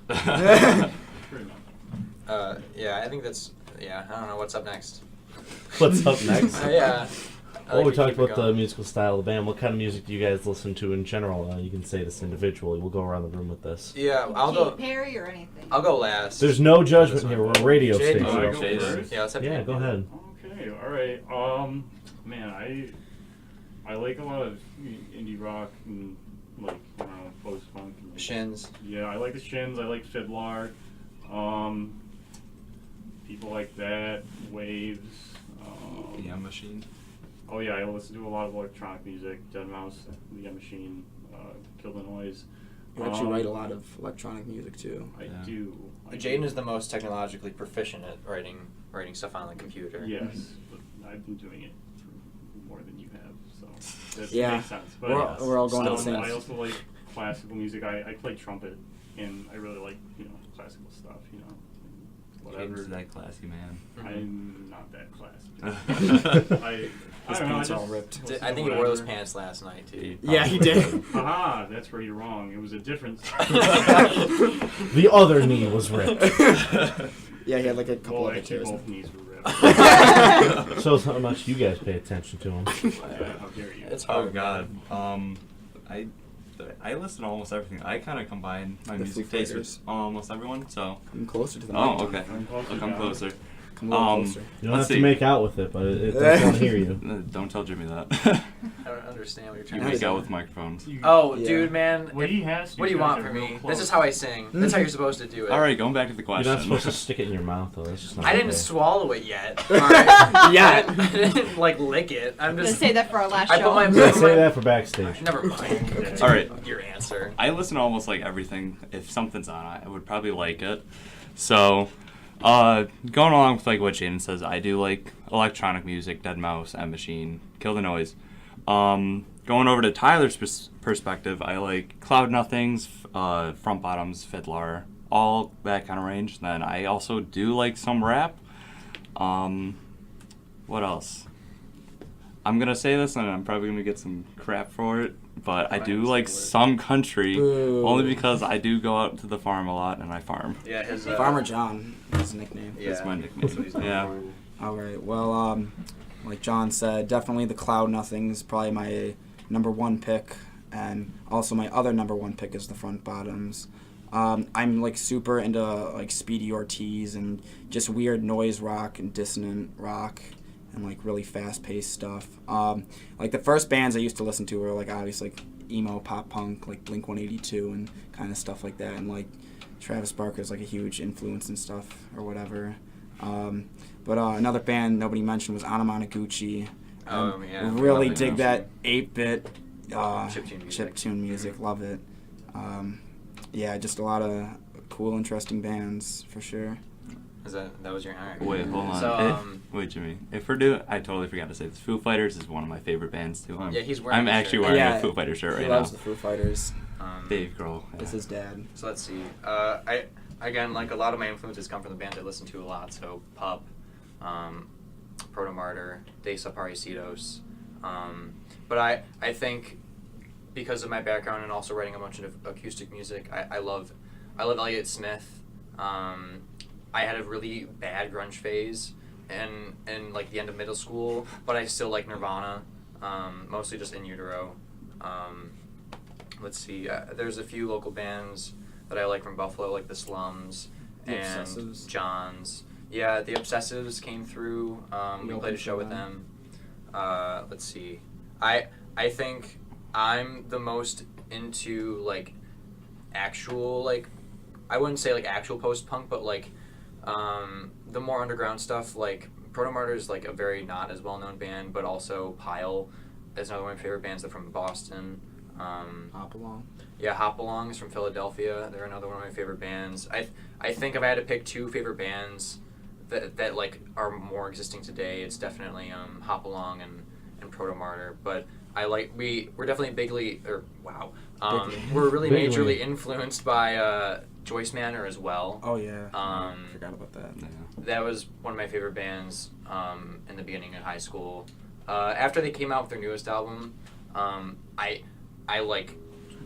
pretty much. Yeah, I think that's... Yeah, I don't know. What's up next? What's up next? Yeah. I Well, like we to talked keep it about the going. musical style of the band. What kind of music do you guys listen to in general? You can say this individually. We'll go around the room with this. Yeah, I'll go... Katy Perry or anything. I'll go last. There's no judgment here. We're a radio Jade, station. Oh, I go Jaden. first? Yeah, let's have Yeah, Jaden go do it. ahead. Okay, alright. Man, I like a lot of indie rock and like, I don't know, post-punk. And, Shins. Yeah, I like the Shins, I like Fiddlar. People like that, Waves. PM Machine. Oh yeah, I listen to a lot of electronic music, Deadmau5, The M Machine, Kill the Noise. You actually write a lot of electronic music too. I Yeah. do. Jaden is the most technologically proficient at writing stuff on the computer. Yes, but I've been doing it for more than you have, so that Yeah. makes sense. But We're all going Still to the same. I also like classical music. I play trumpet, and I really like classical stuff. Whatever. Jaden's that classy man. I'm not that classy. I His don't know. pants I are just all ripped. listen I to think he wore those whatever. pants last night, too. Yeah, he did. Haha, that's where you're wrong. It was a different. The other knee was ripped. Yeah, he had like a couple Well, of actually, tears. both knees were ripped. Shows how much you guys pay attention to him. Yeah, how dare you? It's Oh hard. God. I listen to almost everything. I kind of combine my The music Foo taste with Fighters. almost everyone. So. Come closer to the Oh, mic. okay. Come closer, I'll come John. closer. Come a little Um, closer. You don't Let's have see. to make out with it, but it doesn't want to hear you. Don't tell Jimmy that. I don't understand what you're trying You to make say. out with microphones. Oh, Yeah. dude, man. What he has to What do you is want get from real me? This close. is how I sing. That's how you're supposed to do it. All right, going back to the You're question. not supposed to stick it in your mouth, though. That's just not I didn't okay. swallow it yet. All right. Yeah. I didn't like lick it. I'm I'm gonna just. say that for our last I show. put my- Yeah, say that for backstage. Never mind. All right. Your answer. I listen to almost like everything. If something's on, I would probably like it. So, going along with like what Jaden says, I do like electronic music, Deadmau5, M Machine, Kill the Noise. Going over to Tyler's perspective, I like Cloud Nothings, Front Bottoms, Fiddler, all that kind of range. Then I also do like some rap. What else? I'm gonna say this, and I'm probably gonna get some crap for it, but I do like some country, Boo. only because I do go out to the farm a lot and I farm. Yeah, his Farmer John is his nickname. Yeah, That's my nickname. that's what he's known Yeah. for. All right. Well, like John said, definitely the Cloud Nothings probably my number one pick, and also my other number one pick is the Front Bottoms. I'm like super into like Speedy Ortiz and just weird noise rock and dissonant rock and like really fast-paced stuff. Like the first bands I used to listen to were like obviously like emo pop punk, like Blink-182 and kind of stuff like that, and like Travis Barker's like a huge influence and stuff or whatever. But another band nobody mentioned was Anamanaguchi. Oh, yeah. Really Love dig it. that 8-bit Chiptune music. chiptune music. Love it. Yeah, just a lot of cool, interesting bands for sure. That was your alright. Wait, hold on. So, Wait, Jimmy. If we're doing, I totally forgot to say this. Foo Fighters is one of my favorite bands too. Yeah, he's wearing I'm a actually shirt. wearing Yeah, a Foo Fighters shirt He right loves now. the Foo Fighters. Dave Grohl. Yeah. It's his dad. So let's see. I again, like a lot of my influences come from the bands I listen to a lot. So Pup, Proto Martyr, De Desaparecidos. But I think because of my background and also writing a bunch of acoustic music, I love Elliott Smith. I had a really bad grunge phase and like the end of middle school, but I still like Nirvana, mostly just In Utero. Let's see, there's a few local bands that I like from Buffalo, like the Slums The and Obsessives. John's. Yeah, the Obsessives came through. We played a show with them. Let's see, I think I'm the most into like actual like, I wouldn't say like actual post-punk, but like the more underground stuff. Like Proto Martyr is like a very not as well-known band, but also Pile is another one of my favorite bands. They're from Boston. Hop along. Yeah, Hop Along is from Philadelphia. They're another one of my favorite bands. I think if I had to pick two favorite bands that like are more existing today, it's definitely Hop Along and Proto Martyr. But we're definitely we're really Bigly. majorly influenced by Joyce Manor as well. Oh yeah. Forgot about that. Yeah. That was one of my favorite bands in the beginning of high school. After they came out with their newest album, I like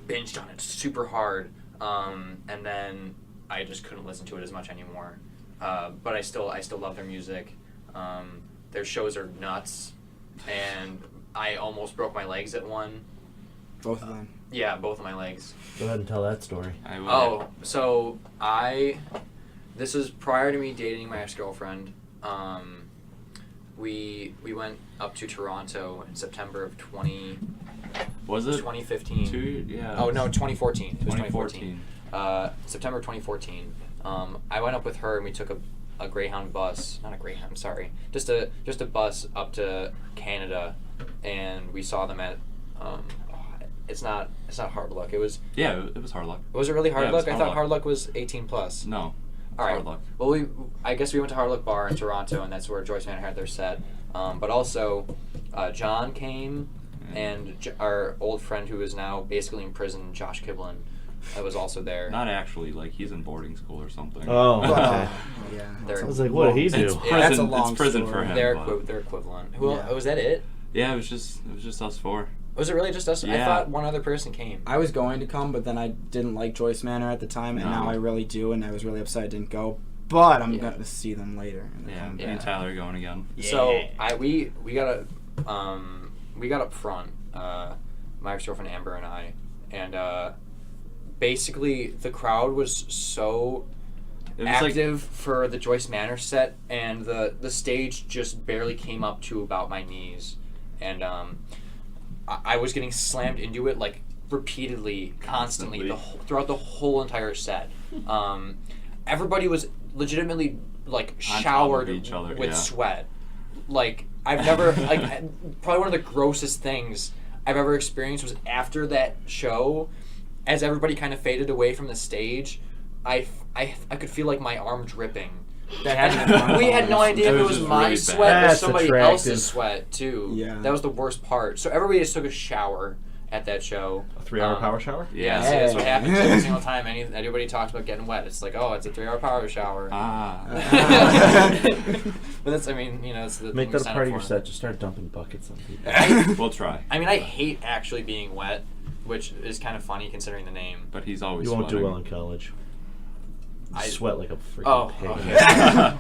binged on it super hard, and then I just couldn't listen to it as much anymore. But I still love their music. Their shows are nuts, and I almost broke my legs at one. Both of them. Yeah, both of my legs. Go ahead and tell that story. I would, Oh, so this is prior to me dating my ex-girlfriend. We went up to Toronto in September of Was it 2015. Yeah. Oh no, 2014. It was 2014. September 2014. I went up with her and we took a Greyhound bus. Not a Greyhound, sorry. Just a bus up to Canada, and we saw them at. It's not Hard Luck. It was. Yeah, it was Hard Luck. Was it really Hard Yeah, it was Luck? I Hard thought Luck. Hard Luck was 18 plus. No. All right. Hard Luck. Well, I guess we went to Hard Luck Bar in Toronto, and that's where Joyce Manor had their set. But also, John came, and our old friend who is now basically in prison, Josh Kiblin, was also there. Not actually. Like he's in boarding school or something. Oh, But, okay. yeah. They're- I was like, what did he do? It's Yeah, prison. that's a long it's prison story. for him. They're but- their equivalent. Yeah. Was that it? Yeah, it was just us four. Was it really just us? I Yeah. thought one other person came. I was going to come, but then I didn't like Joyce Manor at the time, and No. now I really do, and I was really upset I didn't go. But I'm Yeah. going to see them later. in the Yeah, coming me and days. Tyler are going again. So we got up front. My ex-girlfriend Amber and I, and basically the crowd was so It was like active for the Joyce Manor set, and the stage just barely came up to about my knees, and I was getting slammed into it like repeatedly, constantly, throughout the whole entire set. Everybody was legitimately like On top of showered each other, with yeah. sweat. Like I've never probably one of the grossest things I've ever experienced was after that show, as everybody kind of faded away from the stage, I could feel like my arm dripping. That had to be We had no idea It if it was was just my really sweat bad. or That's somebody attractive. else's sweat too. Yeah. That was the worst part. So everybody just took a shower at that show. A 3-hour power shower? Yeah, Yeah. see, that's what Hey. happens every single time anybody talks about getting wet. It's like, oh, it's a 3-hour power shower. Ah. But that's, I mean, you know, it's the Make thing that we a sign part up of your for. set. Just start dumping buckets on people. We'll try. I mean, I hate actually being wet, which is kind of funny considering the name. But he's always You won't do sweating. well in college. I- Sweat like a freaking Oh, pig. okay.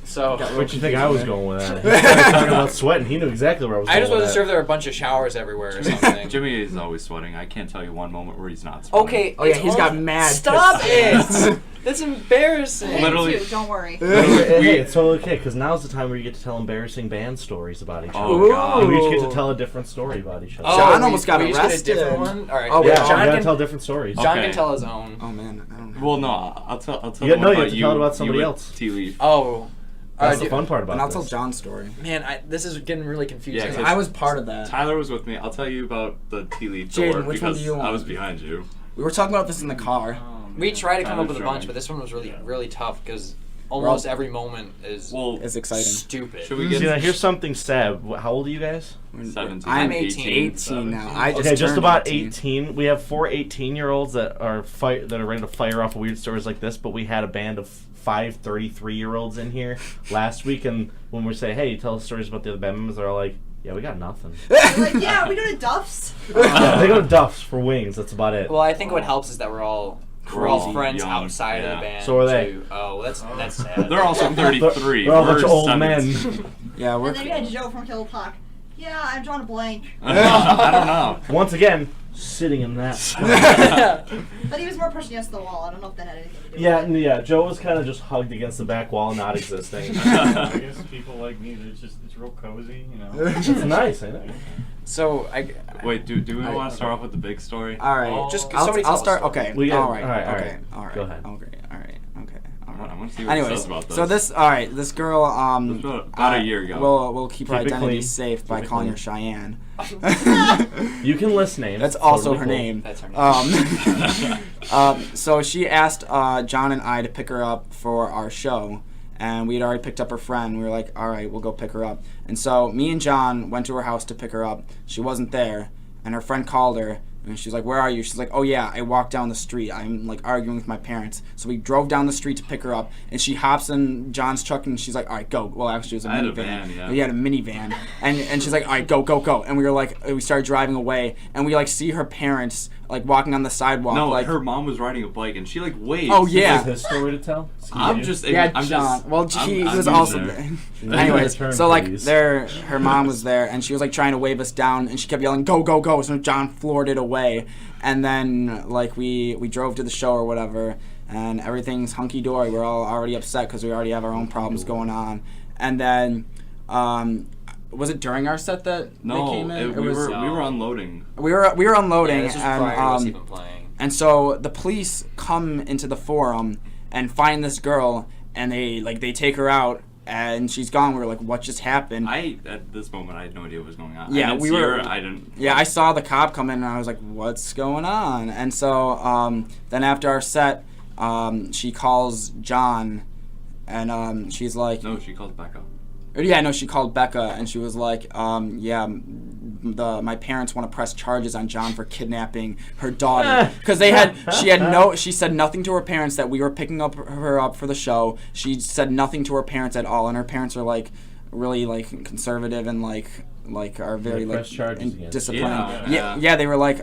So Where'd you think I was going with that? He started talking about sweat, and he knew exactly where I was I going just with wasn't sure that. if there were a bunch of showers everywhere or something. Jimmy is always sweating. I can't tell you one moment where he's not sweating. Okay. Oh, yeah, it's he's got mad Stop pissed. it! That's embarrassing. Me Literally- too, don't worry. Hey, it's totally okay, because now's the time where you get to tell embarrassing band stories about each other. Oh, God. We each get to tell a different story about each other. Oh, John we- almost got we each get a arrested. different one? All right. Oh, yeah, yeah, you John gotta can, tell different stories. John Okay. can tell his own. Oh man, I don't know. Well, no, I'll tell You the got- one no, you about have to tell it about somebody with else. Tea Leaf. Oh. That's the dude, fun part about And I'll tell this. John's story. Man, this is getting really confusing. Yeah, 'Cause I was part of that. Tyler was with me. I'll tell you about the Tea Leaf Jaden, door which one because do you want? I was behind you. We were talking about this in the car. We tried to come I up was with a bunch, trying. but this one was really tough because almost every moment is Well, It's exciting. stupid. should we See, get now here's something sad. How old are you guys? 17? I'm I'm 18. 18 now. I just Okay, just turned about 18. 18. We have 4 18-year-olds that are ready to fire off weird stories like this, but we had a band of 5 33-year-olds in here last week, and when we say, hey, tell us stories about the other band members, they're all like, yeah, we got nothing. Like, yeah, we go to Duff's. Yeah, they go to Duff's for wings. That's about it. Well, I think what helps is that we're all Crazy friends young, outside of yeah. the band. So are they. too. Oh, well, that's sad. They're also 33. They're all a bunch We're of old 17. men. Yeah, we're. And then you had Joe from Kill Talk. Yeah, I'm drawing a blank. I don't know. Once again, sitting in that spot. But he was more pushing against the wall. I don't know if that had anything to do with Yeah, it. yeah. Joe was kind of just hugged against the back wall, not existing. I guess people like me, it's real cozy, you know. It's nice, I know. So Wait, do we want to start off with the big story? All right. Oh. Just I'll, somebody tell I'll us start. the Okay. We got- all right. all right, all Okay. right. All right. Go ahead. Okay. All right. Okay. All right. I want to see what it Anyways, says about this. so this. All right. This girl. This was about a year ago. We'll keep her Keep it identity clean. safe by Keep it calling her clean. Cheyenne. You can list names. That's also Totally her cool. name. That's her name. So she asked John and I to pick her up for our show, and we had already picked up her friend. We were like, all right, we'll go pick her up. And so me and John went to her house to pick her up. She wasn't there, and her friend called her, and she's like, where are you? She's like, oh yeah, I walked down the street. I'm like arguing with my parents. So we drove down the street to pick her up, and she hops in John's truck, and she's like, all right, go. Well, actually, it was a I had a minivan. van, yeah. We had a minivan, and she's like, all right, go, go, go. And we were like, we started driving away, and we like see her parents like walking on the sidewalk. No, like, her mom was riding a bike and she like waved. Oh, yeah. Is his story to tell? I'm just. Yeah, I'm John. just. Well, he I'm was using also her. there. Anyways, Turn, so like please. her mom was there, and she was like trying to wave us down, and she kept yelling, "Go, go, go!" So John floored it away, and then like we drove to the show or whatever, and everything's hunky dory. We're all already upset because we already have our own problems going on, and then. Was it during our set that No, they came in? we was, were unloading. we were unloading, Yeah, this was and prior to us even playing. and so the police come into the forum and find this girl, and they take her out, and she's gone. We were like, what just happened? At this moment I had no idea what was going on. Yeah, I didn't we see were- her, I didn't. Yeah, I saw the cop come in, and I was like, what's going on? And so then after our set, she calls John, and she's like, No, she called Becca. yeah, no, she called Becca, and she was like, yeah, my parents want to press charges on John for kidnapping her daughter, because she said nothing to her parents that we were picking her up for the show. She said nothing to her parents at all, and her parents are like really like conservative and like are very They like press charges against disciplining. Yeah. Yeah, they were like,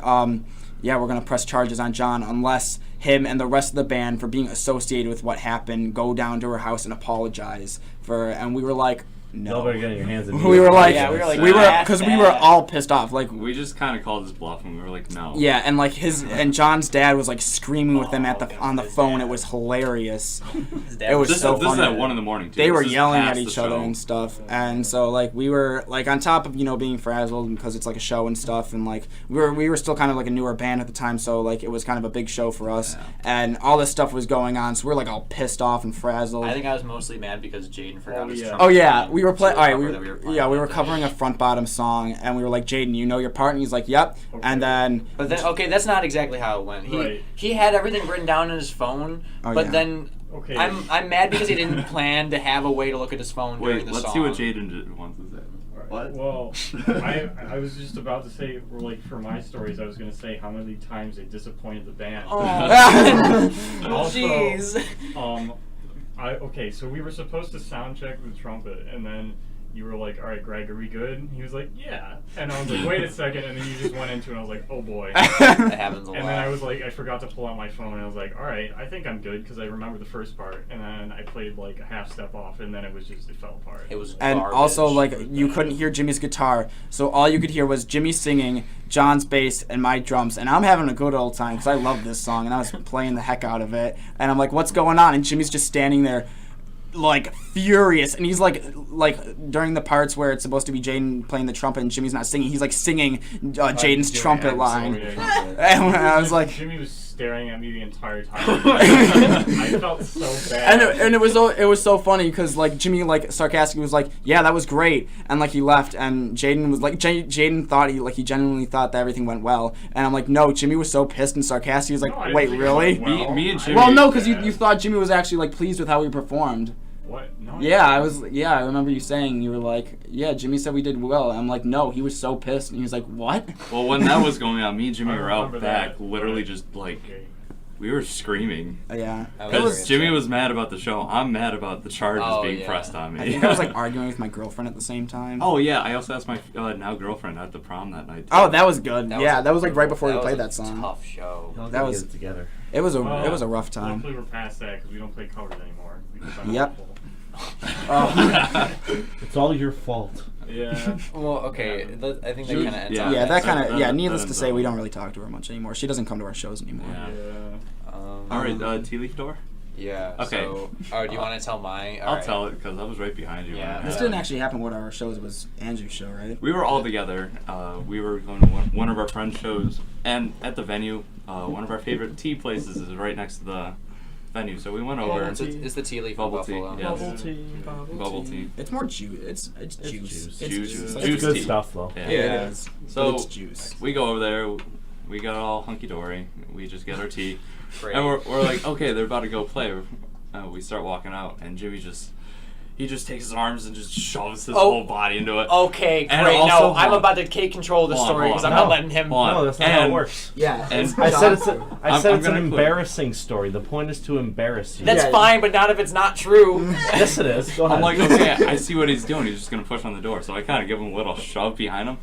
yeah, we're gonna press charges on John unless him and the rest of the band, for being associated with what happened, go down to her house and apologize for. And we were like, no. Y'all better get your hands in. We were like, Yeah, we were like, we were that's because we were bad. all pissed off. Like, We just kind of called his bluff and we were like, no. yeah, and like and John's dad was like screaming with them on the phone. It was hilarious. It was This, so this is funny. at 1 in the morning too. They were This is yelling past at the each other show. and stuff, and so like we were like on top of being frazzled because it's like a show and stuff, and like we were still kind of like a newer band at the time, so like it was kind of a big show for us, Yeah. and all this stuff was going on, so we were like all pissed off and frazzled. I think I was mostly mad because Jaden forgot his yeah. trumpet. Oh yeah, playing. we were playing. So All right, cover that we were playing we were with. covering a front bottom song, and we were like, Jaden, you know your part, and he's like, yep, and then But then, okay, that's not exactly how it went. Right. He had everything written down in his phone, Oh, but yeah. then Okay. I'm mad because he didn't plan to have a way to look at his phone during Wait, the let's song. see what Jaden wants to say. What? Well, I was just about to say, or like for my stories, I was gonna say how many times they disappointed the band. Oh, Also, jeez. Okay, so we were supposed to sound check the trumpet, and then you were like, "All right, Greg, are we good?" And he was like, "Yeah," and I was like, "Wait a second," and then you just went into it, and I was like, "Oh boy." That happens a lot. And then I was like, I forgot to pull out my phone, and I was like, all right, I think I'm good because I remember the first part, and then I played like a half step off, and then it fell apart. It was and garbage. also like you couldn't hear Jimmy's guitar, so all you could hear was Jimmy singing, John's bass, and my drums, and I'm having a good old time because I love this song, and I was playing the heck out of it, and I'm like, what's going on? And Jimmy's just standing there like furious, and he's like during the parts where it's supposed to be Jaden playing the trumpet and Jimmy's not singing, he's like singing Jaden's trumpet line. And I was like, Jimmy was staring at me the entire time. I I felt so bad. And it was so funny because like Jimmy like sarcastically was like, yeah, that was great, and like he left, and Jaden was like, Jaden thought he genuinely thought that everything went well, and I'm like, no, Jimmy was so pissed and sarcastic. He was like, No, I didn't wait, think it really? went well. Me and Jimmy. Well, no, because you thought Jimmy was actually like pleased with how we performed. What? No. Yeah, I remember you saying, you were like, yeah, Jimmy said we did well. I'm like, no, he was so pissed, and he was like, what? Well, when that was going on, me and Jimmy I were out remember back, that, literally but- just like Okay. we were screaming. Yeah. Because Jimmy was mad about the show. I'm mad about the charges Oh, being yeah. pressed on me. I think I was like arguing with my girlfriend at the same time. Oh yeah, I also asked my now girlfriend at the prom that night. Oh, that was good. That was like right before we was played a that song. Tough show. Y'all That gotta was- get it together. It was a Well, rough time. Luckily we're past that because we don't play covers anymore. Because I'm Yep. awful. Oh. It's all your fault. Yeah. Well, okay. I think that She- kind of ends yeah. on Yeah, that kind That- of, yeah, that needless to ends say, up- we don't really talk to her much anymore. She doesn't come to our shows anymore. Yeah. Yeah. All right, tea leaf door. Yeah. Okay. So, do you want to tell my? I'll tell it because I was right behind you. Yeah. when it This happened. didn't actually happen with our shows. It was Andrew's show, right? We were all together. We were going to one of our friends' shows, and at the venue, one of our favorite tea places is right next to the venue. So we went over. It's the tea leaf from Bubble tea, Buffalo. yes. Bubble tea. Bubble tea. It's more juice. It's juice. juice. It's Juice. juice. It's Juice good tea. stuff though. Yeah. Yeah, it is. So But it's juice. we go over there. We got all hunky dory. We just get our tea, Great. and we're like, okay, they're about to go play. We start walking out, and Jimmy just takes his arms and just shoves his Oh. whole body into it. Okay, And great. also- No, I'm about to take control of the Hold on, story hold because on. I'm not No. letting him. Hold on. No, that's not how it And- works. Yeah. And- I said it's I'm an gonna quit. embarrassing story. The point is to embarrass you. That's Yeah. fine, but not if it's not true. Yes, it is. Go ahead. I'm like, okay, I see what he's doing. He's just gonna push on the door. So I kind of give him a little shove behind him,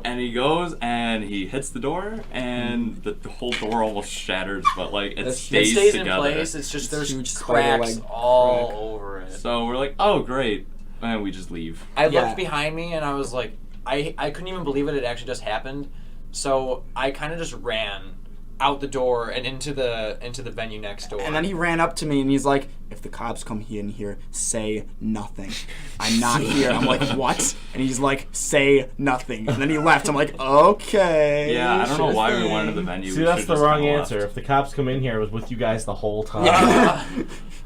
and he goes and he hits the door, and the whole door almost shatters, but like it It stays, It stays together. in place. It's just there's huge spider cracks leg all crack. over it. So we're like, oh great, and we just leave. I Yeah. looked behind me and I was like, I couldn't even believe it. It actually just happened. So I kind of just ran out the door and into the venue next door. And then he ran up to me and he's like, if the cops come in here, say nothing. I'm not here. I'm like, what? And he's like, say nothing. And then he left. I'm like, okay. Yeah, I don't know sure why we thing. went to the venue. See, We that's should've the just wrong kinda answer. left. If the cops come in here, I was with you guys the whole time. Yeah.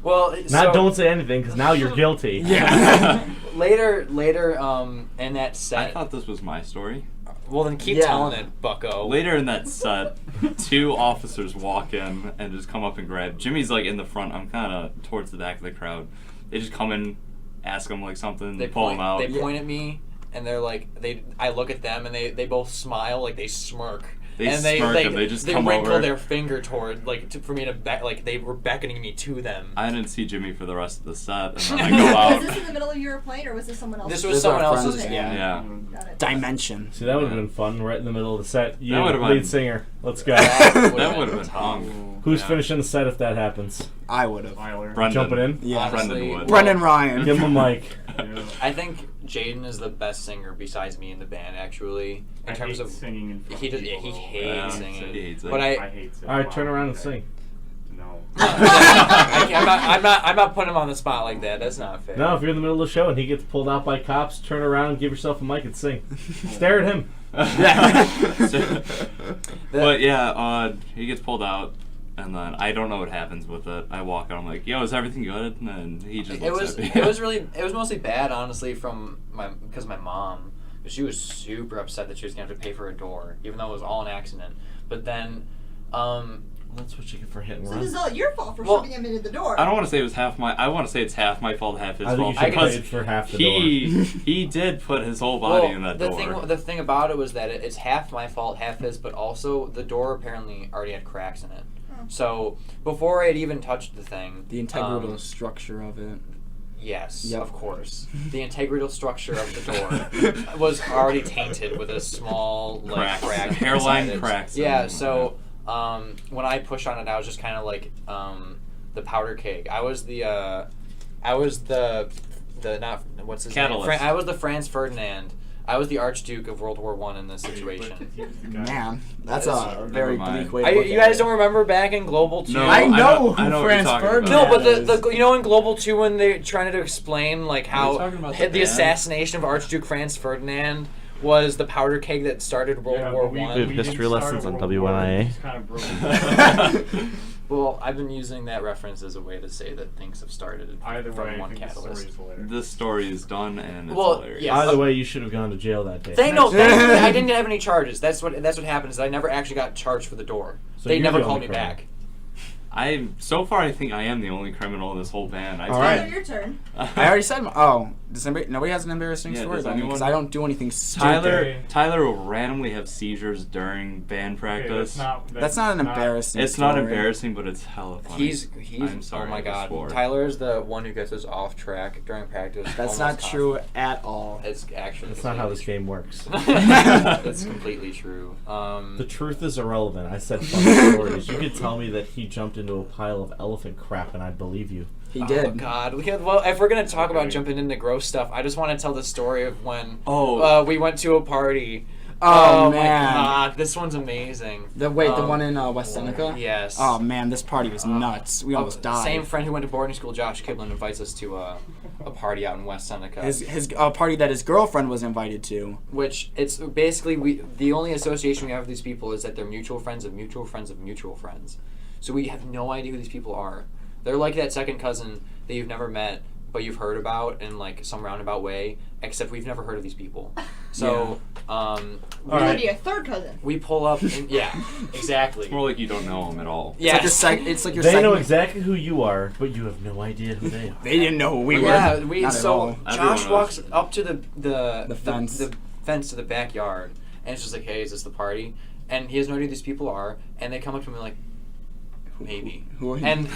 Well, Not so don't say anything because now you're guilty. Yeah. later, in that I set. thought this was my story. Well, then keep Yeah. telling it, Bucko. Later in that set, two officers walk in and just come up and grab. Jimmy's like in the front. I'm kind of towards the back of the crowd. They just come in, ask him like something, They pull point. him out. They point at me, and they're like, I look at them, and they both smile, like they smirk. They and smirk and they just they come wrinkle over. their finger toward for me to like they were beckoning me to them. I didn't see Jimmy for the rest of the set, and then I go out. Was this in the middle of your plane or was this someone else's? This was Those are someone our else's. friends, Okay. yeah. Yeah. Got it. Dimension. See, that would have been fun right in the middle of the set. You, That would've lead been- singer. Let's go. That That would've would have been been hung. Who's Yeah. finishing the set if that happens? I would have. Tyler. Brendan. Jumping in? Yeah. Honestly, Brendan would. Brendan Ryan. Give him a mic. Yeah. I think Jaden is the best singer besides me in the band, actually. In I terms hate of singing in front he of does, people, he though. hates Yeah, singing. he hates it. But I hate singing. All right, turn Wow, around and okay. sing. No. I'm not putting him on the spot like that. That's not fair. No, if you're in the middle of the show and he gets pulled out by cops, turn around, give yourself a mic and sing. Stare at him. But yeah, he gets pulled out, and then I don't know what happens with it. I walk out, I'm like, "Yo, is everything good?" And then he just It looks was at me. it was mostly bad, honestly, because my mom, she was super upset that she was gonna have to pay for a door, even though it was all an accident. But then, That's what you get for hit and So run. this is all your fault for Well, shoving him into the door. I don't want to say it was half my. I want to say it's half my fault, half his I think fault you should because have paid for half the door. he did put his whole body in that the door. the thing about it was that it's half my fault, half his, but also the door apparently already had cracks in it. Oh. So before I had even touched the thing, The integral structure of it. yes, Yep. of course, the integral structure of the door was already tainted with a small like Cracks. crack, Hairline inside it. cracks in Yeah, it. so when I pushed on it, I was just kind of like the powder keg. I was the not what's his Catalyst. name? I was the Franz Ferdinand. I was the Archduke of World War I in this situation. Man, that's That's- a very Never mind. bleak way to look You at guys it. don't remember back in Global 2? No, I know I who know what Franz you're talking Ferdinand about. No, but is. the you know in Global 2 when they're trying to explain like Are how you talking about the, the band? assassination of Archduke Franz Ferdinand was the powder keg that started World War We One. have history lessons on WNIA. Well, I've been using that reference as a way to say that things have started Either from way, I one think the catalyst. story is hilarious. This story is done and it's Well, hilarious. yeah. Either way, you should have gone to jail that day. Thankfully, I didn't have any charges. That's what happened. Is I never actually got charged for the door. So They you're never the called only me criminal. back. So far, I think I am the only criminal in this whole band. All Tyler, right. your turn. I already said. Oh, does nobody has an embarrassing Yeah, story does about me anyone? because I don't do anything stupid. Tyler will randomly have seizures during band Okay, practice. That's not an embarrassing. It's not story. embarrassing, but it's hella funny. He's I'm sorry, oh my I just god. swore. Tyler's the one who gets us off track during practice. That's almost not true constantly. at all. It's actually That's not how this game works. That's completely true. The truth is irrelevant. I said funny stories. You could tell me that he jumped into a pile of elephant crap, and I'd believe you. He Oh did. God! Well, if we're gonna talk about Okay. jumping into gross stuff, I just want to tell the story of when Oh. we went to a party. Oh, my man. God! This one's amazing. The one in West Seneca. Yes. Oh man, this party was nuts. We almost died. Same friend who went to boarding school, Josh Kiblin, invites us to a party out in West Seneca. His party that his girlfriend was invited to. Which it's basically the only association we have with these people is that they're mutual friends of mutual friends of mutual friends. So we have no idea who these people are. They're like that second cousin that you've never met, but you've heard about in like some roundabout way. Except we've never heard of these people. So, We're All gonna right. be a third cousin. we pull up. And, yeah, exactly. It's more like you don't know him at all. Yeah. It's like your They know second. exactly who you are, but you have no idea who they are. They didn't know who we were. Yeah, Not at so all. Josh Everyone walks knows. up to the fence. the fence to the backyard, and it's just like, hey, is this the party? And he has no idea who these people are, and they come up to him like, maybe. Who are you? And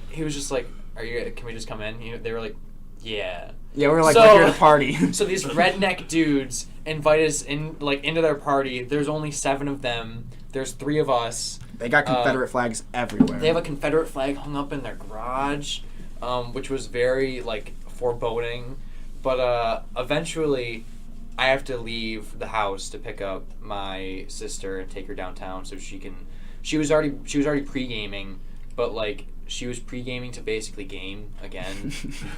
he was just like, can we just come in? They were like, yeah. Yeah, we were like, So- we're here to party. So these redneck dudes invite us in, like, into their party. There's only 7 of them. There's 3 of us. They got Confederate flags everywhere. They have a Confederate flag hung up in their garage, which was very like foreboding. But eventually, I have to leave the house to pick up my sister and take her downtown so she can. She was already pre-gaming, but like she was pre-gaming to basically game again.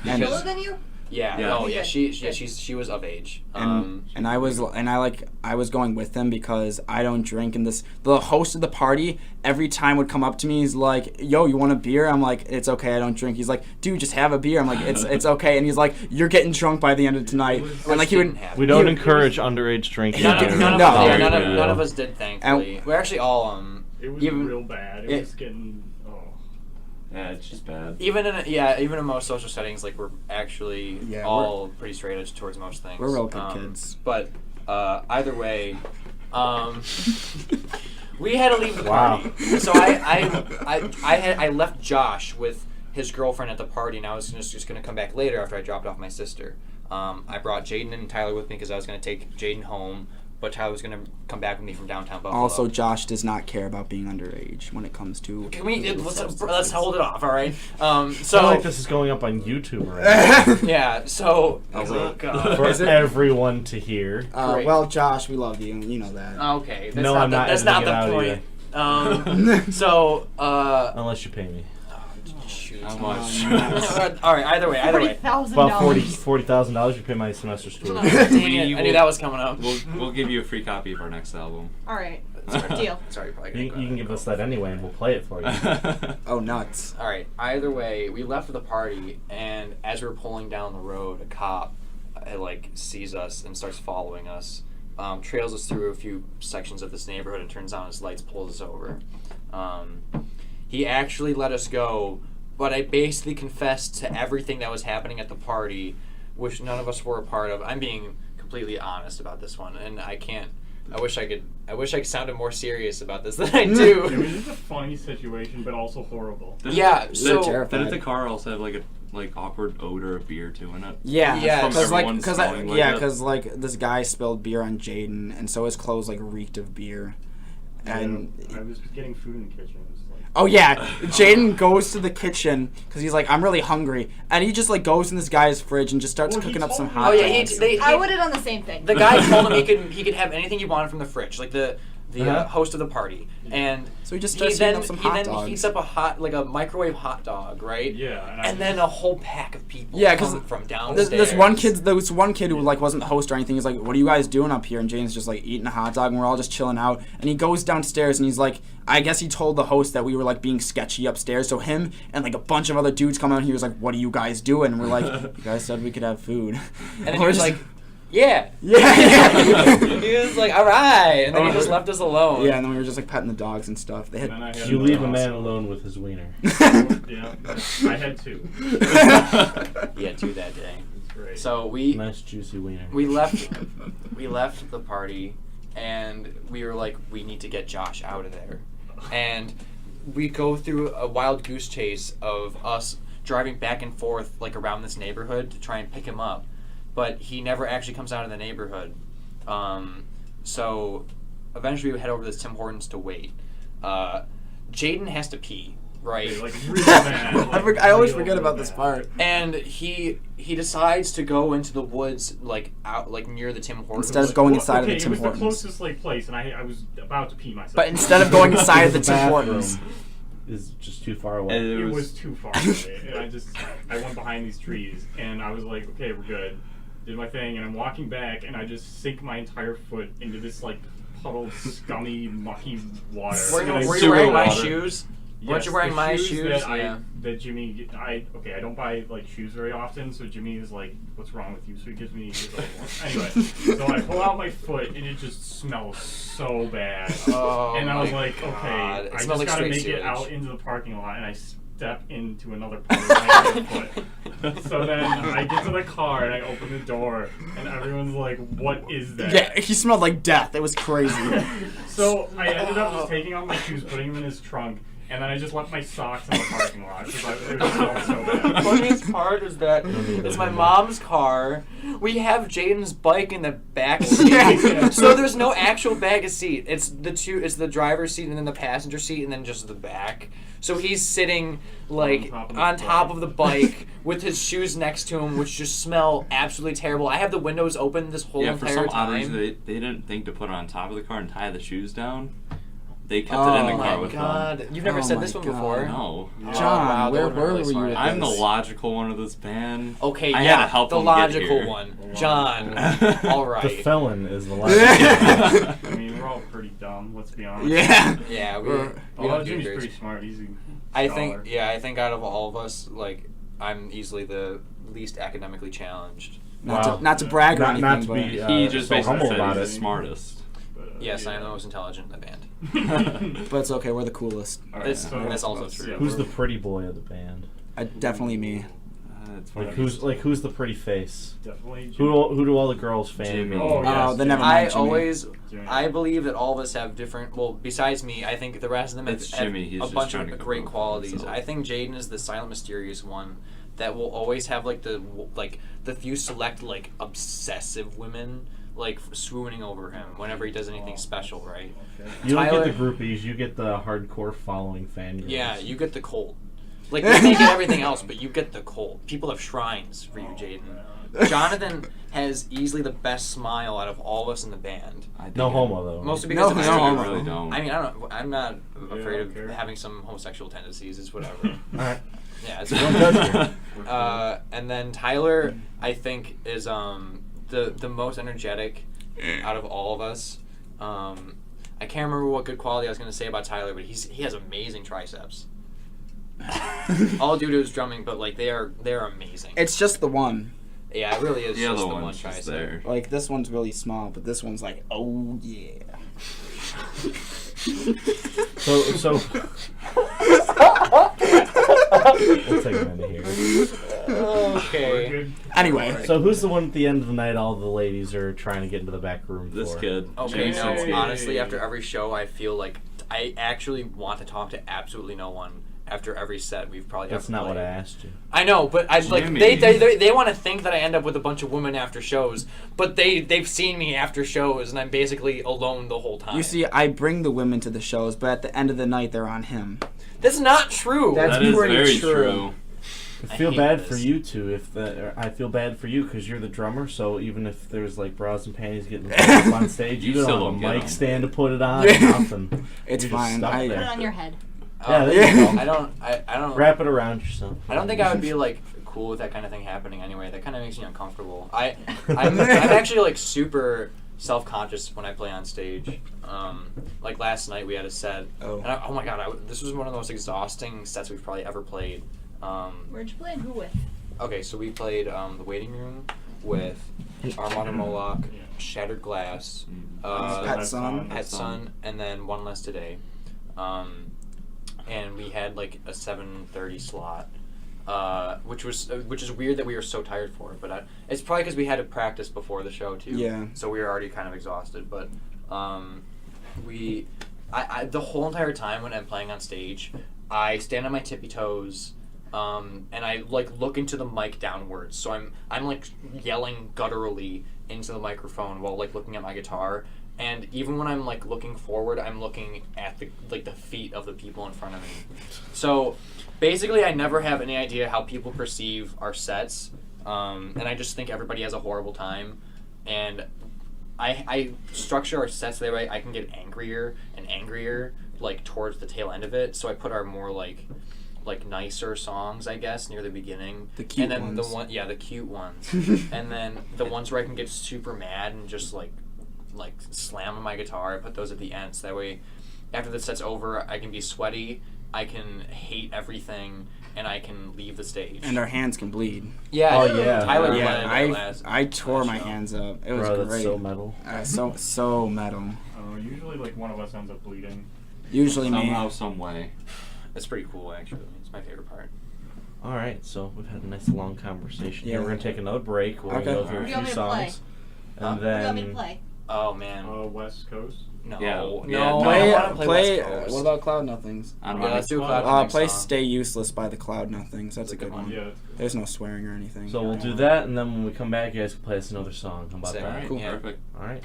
And- Older than you? Yeah. Yeah. Oh yeah. Okay. She was of age. and I was going with them because I don't drink. And the host of the party every time would come up to me. He's like, "Yo, you want a beer?" I'm like, "It's okay, I don't drink." He's like, "Dude, just have a beer." I'm like, "It's okay." And he's like, "You're getting drunk by the end of tonight." And like he would. We don't He- encourage underage drinking. None of, here. none, of, No. yeah, Very none, of, good. none of us did, thankfully. We're actually all It was even- real bad. It it- was getting. Oh. Yeah, it's just bad. even in most social settings, like we're actually Yeah, all pretty straight edge towards most things. We're real good kids. But either way, we had to leave the Wow. party. So I left Josh with his girlfriend at the party, and I was just gonna come back later after I dropped off my sister. I brought Jaden and Tyler with me because I was gonna take Jaden home, but Tyler was gonna come back with me from downtown Buffalo. Also, Josh does not care about being underage when it comes to. Can we substances. let's hold it off, all right? I So feel like this is going up on YouTube right yeah, so Is it? God. for Is it? everyone to hear. Great. Well, Josh, we love you. You know that. Okay, that's No, not I'm the, not that's not editing the it out point. So Unless you pay me. shoot. How much? All right, either way. $40,000. About $40,000 you pay my semester school. Dang it, I knew that was coming up. We'll give you a free copy of our next album. All right. Sorry. Deal. Sorry, probably You, gonna you can give us that anyway, and we'll play it for you. Oh, nuts. All right. Either way, we left for the party, and as we were pulling down the road, a cop sees us and starts following us. Trails us through a few sections of this neighborhood and turns on his lights, pulls us over. He actually let us go, but I basically confessed to everything that was happening at the party, which none of us were a part of. I'm being completely honest about this one, and I can't. I wish I sounded more serious about this than I It was do. just a funny situation, but also horrible. Yeah, Did, so- didn't the car also have like a awkward odor of beer too in it? Yeah, Yeah, From because everyone smelling like it? this guy spilled beer on Jaden, and so his clothes reeked of beer. And I was getting food in the kitchen. It was like, oh yeah, Jaden goes to the kitchen because he's like, I'm really hungry, and he just goes in this guy's fridge and just starts Well, he cooking up some told me- hot Oh yeah, dogs. I would have done the same thing. the guy told him he could have anything he wanted from the fridge. Like the host of the party, and So he just he starts then heating up some hot dogs. heats up a microwave hot dog, right? Yeah. And then a whole pack of people Yeah, 'cause come from downstairs. This one kid who like wasn't the host or anything. He's like, "What are you guys doing up here?" And Jaden's just like eating a hot dog, and we're all just chilling out. And he goes downstairs, and he's like, I guess he told the host that we were like being sketchy upstairs. So him and like a bunch of other dudes come out, and he was like, "What are you guys doing?" And we're like, "You guys said we could have food." And then he was like, yeah. yeah. He was like, all right. And then he just left us alone. Yeah, and then we were just like petting the dogs and stuff. They And then I had had You leave a the man hospital. alone with his wiener. Yeah, I had 2. Yeah, 2 that day. It's great. So we Nice juicy wiener. left the party, and we were like, we need to get Josh out of there. And we go through a wild goose chase of us driving back and forth like around this neighborhood to try and pick him up, but he never actually comes out of the neighborhood. So eventually we head over to this Tim Hortons to wait. Jaden has to pee, right? Okay, like really bad. I always real, forget real about this bad. part. And he decides to go into the woods, like out, like near the Tim Hortons. Instead of going Well, inside of okay, the Tim it was Hortons. the closest like place, and I was about to pee myself. But instead of going inside of the Tim bathroom Hortons. is just too far away. And it was too far away, and I went behind these trees, and I was like, okay, we're good. Did my thing, and I'm walking back, and I just sink my entire foot into this like puddled, scummy, mucky water. Were And I you sewer wearing my water. shoes? Yes, Weren't you wearing the my shoes? That Yeah. that Jimmy, I don't buy like shoes very often, so Jimmy is like, "What's wrong with you?" So he gives me his old ones. Anyway, so I pull out my foot and it just smells so bad, Oh and I was my like, God. "Okay, It I just smelled like gotta straight make sewage. it out into the parking lot," and I step into another part of my foot. So then I get to the car and I open the door, and everyone's like, "What is that?" Yeah, he smelled like death. It was crazy. So I ended up just taking off my shoes, putting them in his trunk, and then I just left my socks in the parking lot because it was so bad. The funniest part is that need it's that my anymore. mom's car. We have Jaden's bike in the back seat, Yeah. so there's no actual bag of seat. It's the driver's seat and then the passenger seat and then just the back. So he's sitting like on top of the bike with his shoes next to him, which just smell absolutely terrible. I have the windows open this whole Yeah, for entire some odd reason, time. they didn't think to put it on top of the car and tie the shoes down. They kept it in Oh the Oh car my with god! You've never Oh said my this one God. before. them. No. Oh, John, wow, that where would've been really were you smart. with I'm the this? logical one of this band. Okay, I yeah, had to help the them logical get here. one, John. All right. The felon is the last. I mean, we're all pretty dumb. Let's be honest. Yeah. Yeah, we We're- don't do Jimmy's great. pretty smart. He's a I scholar. think out of all of us, like, I'm easily the least academically challenged. Not Wow. to brag or Not- anything, not to but be, He just so basically humble said about he's the it. smartest. But, Yes, yeah. I'm the most intelligent in the band. but it's okay. We're the coolest. All right, That's- so that's also true. yeah, Who's the we're- pretty boy of the band? Definitely me. It's Like funny. who's the pretty face? Definitely Who do all the girls fan? Jimmy. Oh, yes. They never I mind Jimmy. always, Jimmy. I believe that all of us have different. Well, besides me, I think the rest of them It's have Jimmy, he's a just bunch trying to of come great up with qualities. himself. I think Jaden is the silent, mysterious one that will always have like the few select like obsessive women like swooning over him whenever he does anything special, right? You don't Tyler- get the groupies. You get the hardcore following fan girls. Yeah, you get the cult. Like, they may get everything else, but you get the cult. People have shrines for you, Jaden. Jonathan has easily the best smile out of all of us in the band. I think No it- homo though. Mostly because of his no I homo. really don't. I mean, I don't. I'm not Yeah, afraid I of don't care. having some homosexual tendencies. It's whatever. All right. Yeah, it's Don't judge me. and then Tyler, I think, is the most energetic out of all of us. I can't remember what good quality I was going to say about Tyler, but he has amazing triceps. All due to his drumming, but like they're amazing. It's just the one. Yeah, it really is The just other the one one's just tricep. there. Like this one's really small, but this one's like, oh yeah. So we'll take a minute here. We're Okay. good. Anyway, So who's the one at the end of the night all the ladies are trying to get into the back room This for? kid. Okay, Jason no, Ski. honestly, after every show, I feel like I actually want to talk to absolutely no one after every set we've probably That's ever not played. what I asked you. I know, but I like Jimmy. they want to think that I end up with a bunch of women after shows, but they've seen me after shows, and I'm basically alone the whole time. you see, I bring the women to the shows, but at the end of the night, they're on him. that's not true. That's That is pretty very true. true. I feel hate bad this. for you two. I feel bad for you because you're the drummer. So even if there's like bras and panties getting up on stage, You you don't still have a don't get mic 'em. stand to put it on. Yeah. Nothing. It's You're just fine. stuck Put there. it on your head. Yeah, there you go. I don't. Wrap it around yourself. I don't think I would be like cool with that kind of thing happening anyway. That kind of makes me uncomfortable. I'm actually like super self-conscious when I play on stage. Like last night we had a set. Oh. And oh my god, this was one of the most exhausting sets we've probably ever played. Where'd you play and who with? Okay, so we played the Waiting Room with Armando Moloch, Yeah. Shattered Glass, Pet Son. Pet Son, and then One Less Today. And we had like a 7:30 slot, which is weird that we were so tired for it. But it's probably because we had to practice before the show too. Yeah. So we were already kind of exhausted. But I the whole entire time when I'm playing on stage, I stand on my tippy toes. And I like look into the mic downwards, so I'm like yelling gutturally into the microphone while like looking at my guitar. And even when I'm like looking forward, I'm looking at the feet of the people in front of me. So basically, I never have any idea how people perceive our sets, and I just think everybody has a horrible time. And I structure our sets that way I can get angrier and angrier like towards the tail end of it. So I put our more like nicer songs, I guess, near the beginning. The cute and then ones. the cute ones. And then the ones where I can get super mad and just like slam on my guitar, I put those at the end. So that way after the set's over, I can be sweaty, I can hate everything, and I can leave the stage. And our hands can bleed. Yeah, Oh, yeah. Tyler Yeah, bled I tore last my show. hands up. It was Bro, great. that's so metal. So metal. Usually, like one of us ends up bleeding. Usually Somehow, me. some way. That's pretty cool, actually. It's my favorite part. All right, so we've had a nice long conversation. Yeah. Here we're gonna take another break. We're Okay. gonna go through What do you a want few me to play? songs, Huh? and What do you want me to then play? Oh man, West Coast. no, Yeah, no, yeah, I no. don't Play, want to play West Coast. what about Cloud Nothings? On Yeah, my let's do Uh, Cloud Nothings Play song. Stay Useless by the Cloud Nothings. That's a good one. Yeah. There's no swearing or anything. so we'll do that, and then when we come back, you guys can play us another song. How about Sick. that? Cool. Yeah. Perfect. All right.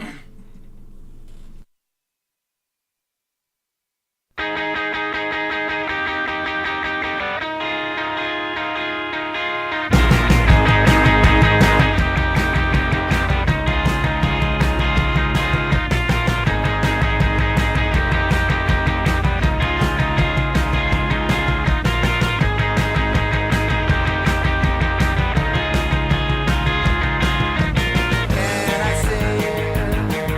And I say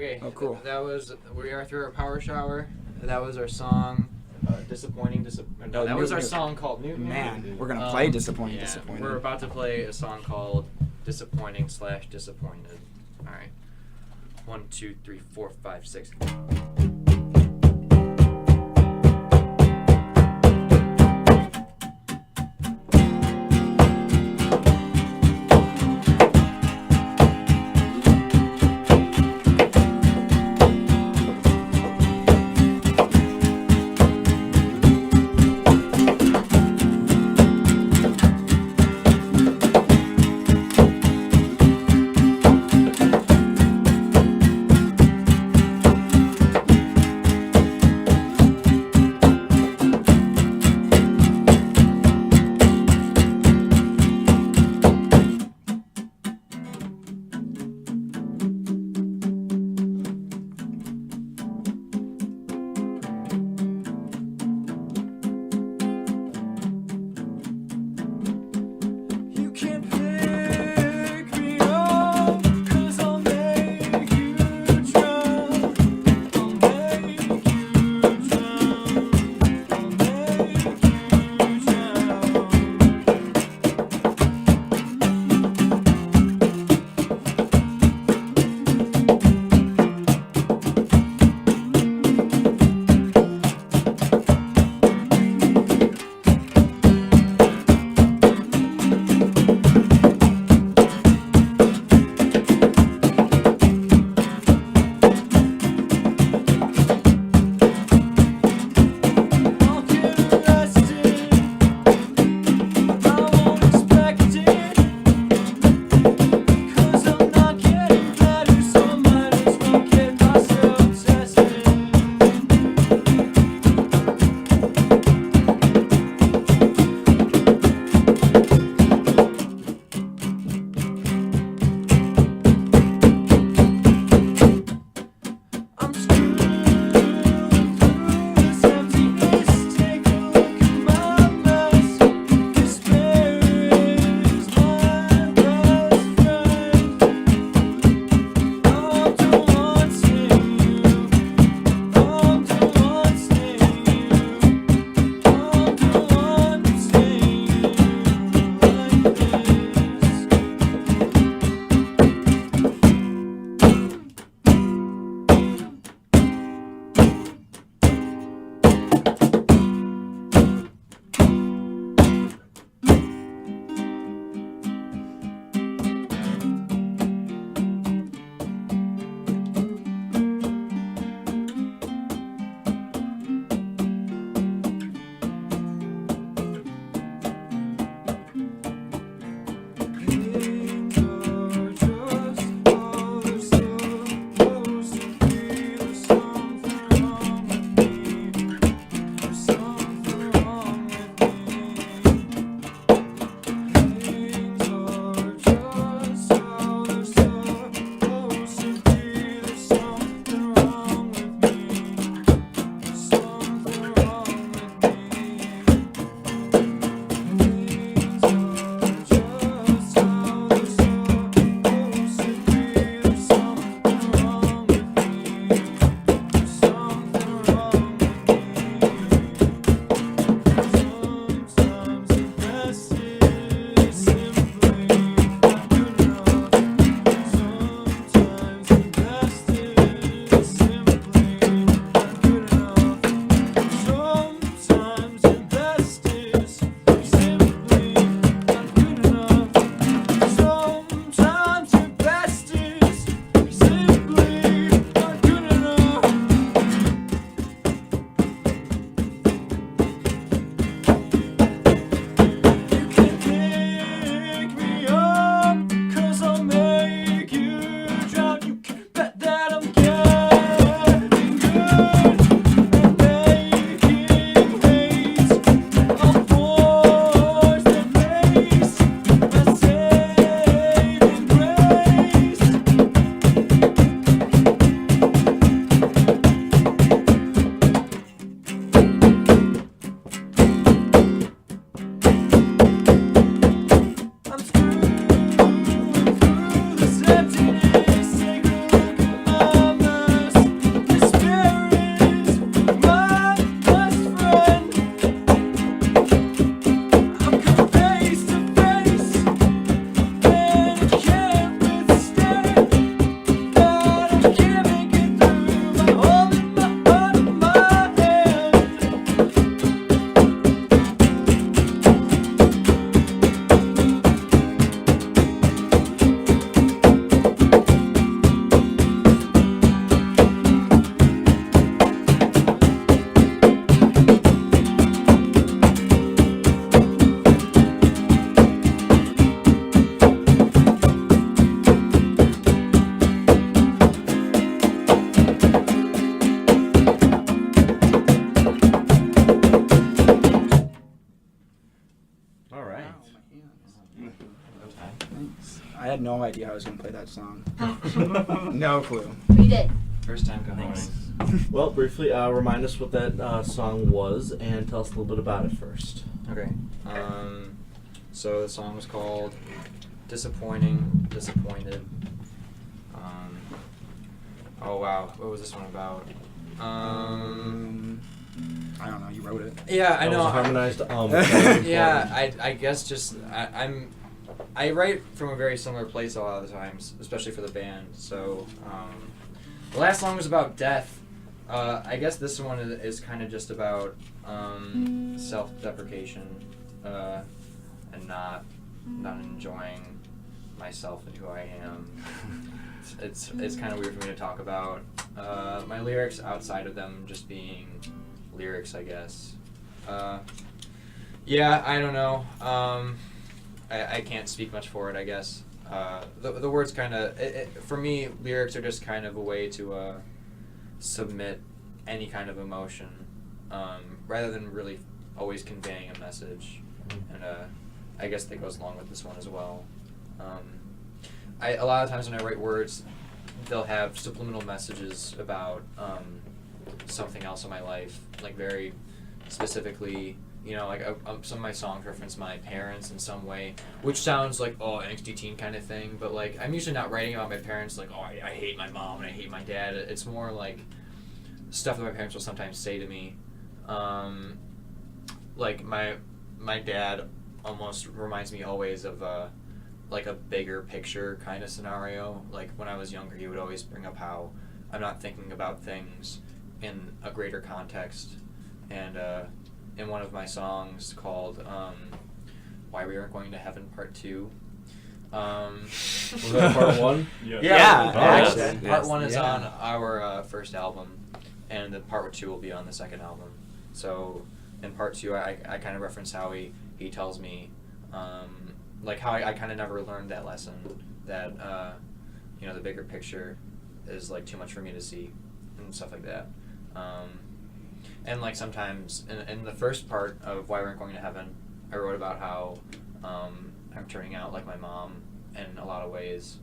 Okay. Oh, cool. That was We Are Through Our Power Shower. That was our song. Disappointing. No, Oh, that was our Newt. song called Newt. Man, we're gonna play Disappointing, yeah, Disappointed. We're about to play a song called Disappointing/Disappointed. All right. 1, 2, 3, 4, 5, 6. no idea how I was gonna play that song. No clue. We did. First time coming. Well, briefly, remind us what that song was and tell us a little bit about it first. Okay. So the song was called Disappointing, Disappointed. Oh wow, what was this one about? I don't know. You wrote it. Yeah, I That know. was a harmonized Yeah, I guess just I write from a very similar place a lot of the times, especially for the band. So the last song was about death. I guess this one is kind of just about self-deprecation and not enjoying myself and who I am. It's kind of weird for me to talk about my lyrics outside of them just being lyrics, I guess. Yeah, I don't know. I can't speak much for it, I guess. The words kind of... for me, lyrics are just kind of a way to submit any kind of emotion rather than really always conveying a message. And I guess that goes along with this one as well. A lot of times when I write words, they'll have subliminal messages about something else in my life, like very specifically, you know, like some of my songs reference my parents in some way, which sounds like, oh, angsty teen kind of thing, but like I'm usually not writing about my parents like, oh, I hate my mom and I hate my dad. It's more like stuff that my parents will sometimes say to me. Like my dad almost reminds me always of like a bigger picture kind of scenario. Like when I was younger, he would always bring up how I'm not thinking about things in a greater context. And in one of my songs called Why We Aren't Going to Heaven Part 2. Was that part 1? Yeah, actually. yes. Part 1 is Yeah. on our first album, and the part 2 will be on the second album. So in part 2, I kind of reference how he tells me, like how I kind of never learned that lesson, that, you know, the bigger picture is like too much for me to see and stuff like that. And like sometimes in the first part of Why We Aren't Going to Heaven, I wrote about how I'm turning out like my mom in a lot of ways,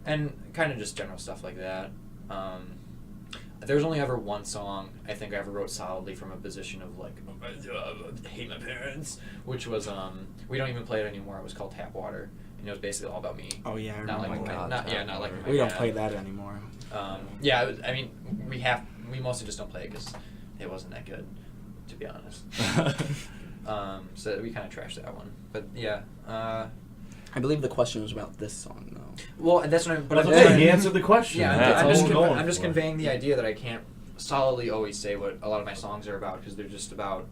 and kind of just general stuff like that. There's only ever one song I think I ever wrote solidly from a position of like, I hate my parents, which was we don't even play it anymore. It was called Tap Water, and it was basically all about me. Oh yeah, I Not remember like that. not like my We don't dad. play that anymore. Yeah, I mean we mostly just don't play it because it wasn't that good, to be honest. So we kind of trashed that one, but yeah. I believe the question was about this song though. Well, that's what I'm. But That's I'm okay, trying- he answered the question. Yeah, That's I'm all just we're going I'm just for. conveying the idea that I can't solidly always say what a lot of my songs are about because they're just about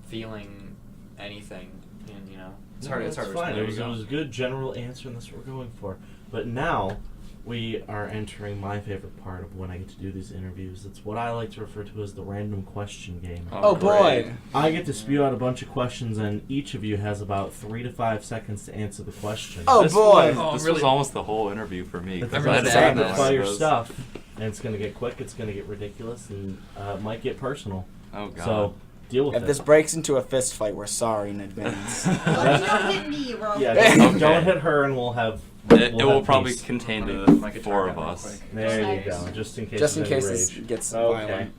feeling anything, and you know, it's hard. It's hard. to fine. explain. It was a good general answer, and that's what we're going for. But now we are entering my favorite part of when I get to do these interviews. It's what I like to refer to as the random question game. Oh boy. I get to spew out a bunch of questions, and each of you has about 3 to 5 seconds to answer the question. Oh This boy. was- Oh, this really? was almost the whole interview for me. It's 'cause I'm I really had sad to about rapid know fire those. stuff, and it's going to get quick, it's going to get ridiculous, and might get personal. Oh god. So deal with If it. this breaks into a fist fight, we're sorry in advance. Well, you don't hit me, bro. Yeah, Okay. don't hit her, and we'll have. it we'll will have probably peace. contain I'm gonna the put my guitar 4 down of real us. quick. There Nice. you go, just in case. Just in there's case any this rage. gets Okay. violent.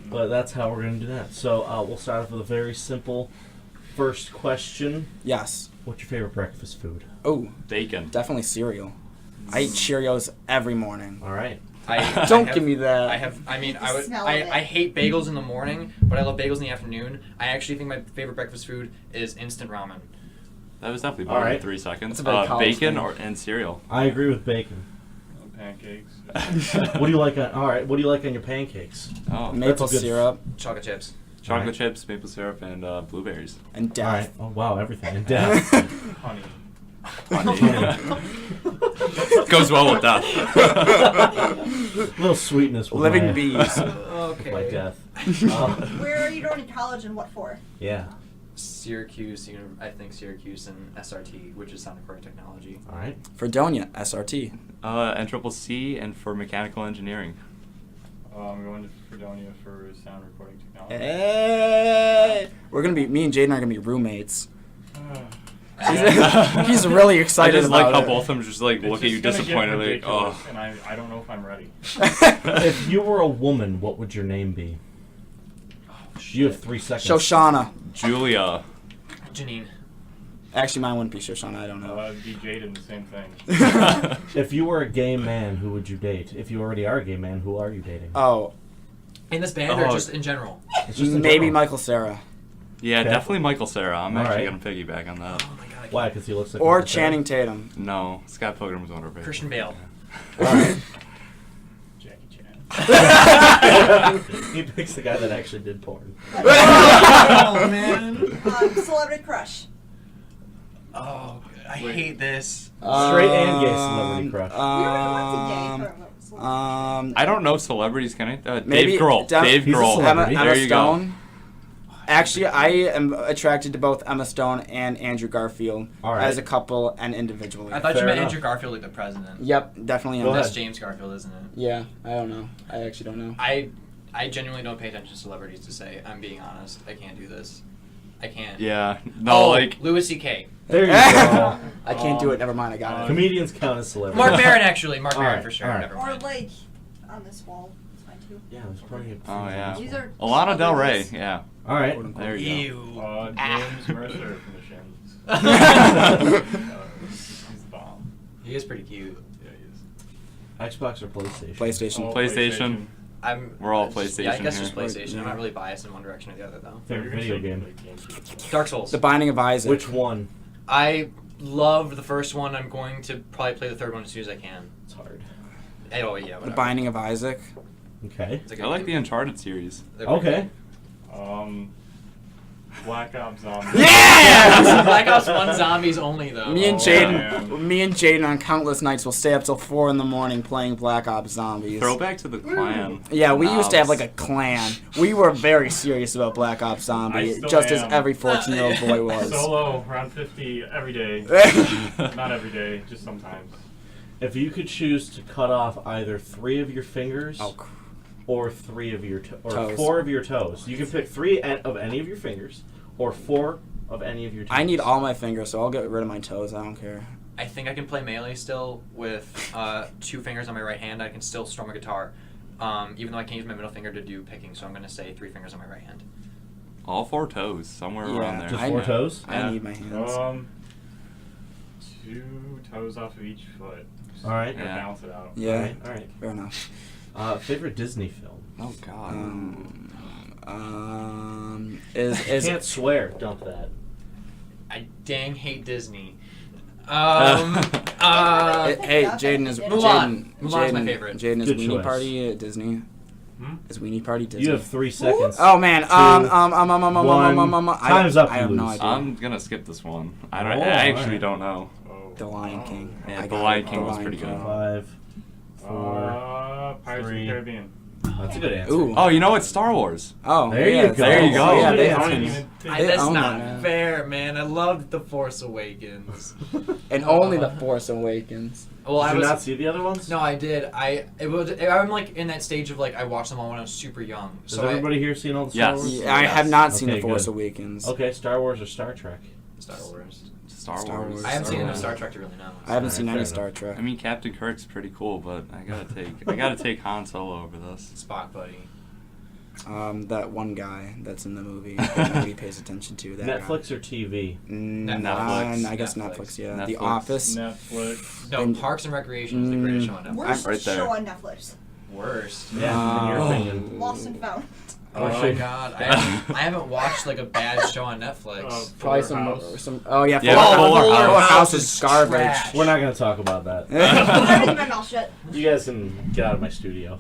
But that's how we're going to do that. So we'll start off with a very simple first question. Yes. What's your favorite breakfast food? Oh, Bacon. definitely cereal. I eat Cheerios every morning. All right. Don't have- give me that. I mean, The I would. smell of it. I hate bagels in the morning, but I love bagels in the afternoon. I actually think my favorite breakfast food is instant ramen. That was definitely All better right. than 3 seconds. That's a very college Bacon thing. and cereal. I agree with bacon. Pancakes. What do you like on? All right. What do you like on your pancakes? Oh, Maple That's a good- syrup Chocolate chips. chocolate Alright. chips, maple syrup, and blueberries. and All right. death. Oh wow, everything. And death. Honey. Goes well with that. little sweetness. With Living my, bees. Okay. My death. Where are you going to college and what for? Yeah. Syracuse, I think Syracuse and SRT, which is Sound Recording Technology. All right. Fredonia, SRT. NCCC and for mechanical engineering. I'm going to Fredonia for sound recording technology. Hey! Me and Jaden are gonna be roommates. He's really I excited just like about how it. both of them just like It's look at you just gonna get disappointedly. ridiculous, Oh, and I don't know if I'm ready. If you were a woman, what would your name be? You have 3 seconds. Shoshana. Julia. Janine. Actually, mine wouldn't be Shoshana. I don't know. Be Jaden, the same thing. If you were a gay man, who would you date? If you already are a gay man, who are you dating? Oh, In this band or Oh. just in general? It's just in maybe general. Michael Cera. Yeah, Okay. definitely Michael Cera. I'm actually Alright. gonna piggyback on that. Oh my god. I can't- Why? Because he looks like Or Michael Cera? Channing Tatum. No, Scott Pilgrim's one of our Christian Bale. Alright. Jackie Chan. He picks the guy that actually did porn. Oh man. Celebrity crush. Oh, I Wait. hate this. Straight and gay celebrity crush. You already went to gay for celebrity. I don't know celebrities, can I? Maybe Dave Grohl. Dave He's a Grohl. celebrity. Emma There you go. Stone. Actually, I am attracted to both Emma Stone and Andrew Garfield All right. as a couple and individually. I thought Fair you meant enough. Andrew Garfield like the president. Yep, definitely Go him. ahead. That's James Garfield, isn't it? Yeah, I don't know. I actually don't know. I genuinely don't pay attention to celebrities to say. I'm being honest. I can't do this. I can't. Yeah. No, like Louis C.K. There you go. I can't do it. Never mind. I got it. Comedians count as celebrities. Mark Maron, actually. Mark All Maron right, for sure. all right. Never Or mind. like on this wall. It's fine too. Yeah, there's plenty of. Oh yeah. These are Lana Del Rey. celebrities. Yeah. All right. There you Ew. James Mercer from the Shins. He's the bomb. He is pretty cute. Yeah, he is. Xbox or PlayStation? PlayStation. Oh, PlayStation. We're all Yeah, I PlayStation guess here. just PlayStation. I'm Yeah. not really biased in one direction or the other though. Favorite video game. Dark Souls. The Binding of Isaac. Which one? I loved the first one. I'm going to probably play the third one as soon as I can. It's hard. Oh yeah, The whatever. Binding of Isaac. Okay. It's a I good like game. the Uncharted series. They're pretty Okay. Black Ops Zombies. Yeah! good. Black Ops 1 zombies only though. Me and Oh, Jaden, man. me and Jaden on countless nights will stay up till 4 a.m. playing Black Ops Zombies. Throwback to the clan. Yeah, we used to have Knobs. like a clan. We were very serious about Black Ops I Zombie, still just as am. every 14-year-old boy was. Solo, round 50 every day. Not every day, just sometimes. If you could choose to cut off either 3 of your fingers Oh, or 3 of your or Toes. 4 of your toes, you can pick 3 of any of your fingers or 4 of any of your toes. I need all my fingers, so I'll get rid of my toes. I don't care. I think I can play Melee still with 2 fingers on my right hand. I can still strum a guitar, even though I can't use my middle finger to do picking. So I'm going to say 3 fingers on my right hand. All 4 toes, somewhere around there. Just I 4 know. toes. I Yeah. need my hands. 2 toes off of each foot. Just All right. gotta Yeah. balance it out. Yeah, All right. fair enough. Favorite Disney film. Oh god. Is Can't swear. Dump that. I dang hate Disney. Hey, Yeah, Jaden is Mulan. Jaden. Mulan's my favorite. Jaden is Good Weenie choice. Party at Disney. Hmm? Is Weenie Party Disney? You have 3 seconds. Oh man, one. Time's up, I have you no lose. idea. I'm gonna skip this one. I Oh, actually alright. don't know. Oh. The Lion King. Yeah, I The got Lion it. King The was Lion pretty King. good. 5, 4. Pirates of 3. the Caribbean. That's a good answer. Ooh. Oh, you know what? Star Wars. Oh, There you yeah, go. There you go. Yeah, they I own didn't it. even think. They That's own not that, man. fair, man. I loved The Force Awakens. And only The Force Awakens. Well, Did I you was. not see the other ones? No, I did. I'm like in that stage of like I watched them all when I was super young. Has So everybody here seen all the Star Yes. Wars? Yeah, I have not seen Okay, The Force good. Awakens. Okay, Star Wars or Star Trek? Star Wars. Star Star Wars. Wars. I haven't Star seen enough Wars. Star Trek to really know. I haven't Alright, seen fair any enough. Star Trek. I mean, Captain Kirk's pretty cool, but I gotta take Han Solo over this. Spock, buddy. That one guy that's in the movie that nobody pays attention to. That Netflix or TV? Guy. Netflix. I guess Netflix. Netflix. Yeah. Netflix. The Office. Netflix. No, And- Parks and Recreation is the greatest show on Netflix. Worst right there. show on Netflix. Worst. Yeah, in your Oh. opinion. Lost and Found. Oh my god, I haven't watched like a bad show on Netflix. Probably Fuller some House. some. Oh yeah. Yeah, Fuller Fuller House. House is is garbage. trash. We're not going to talk about that. I didn't my mouth shut. You guys can get out of my studio.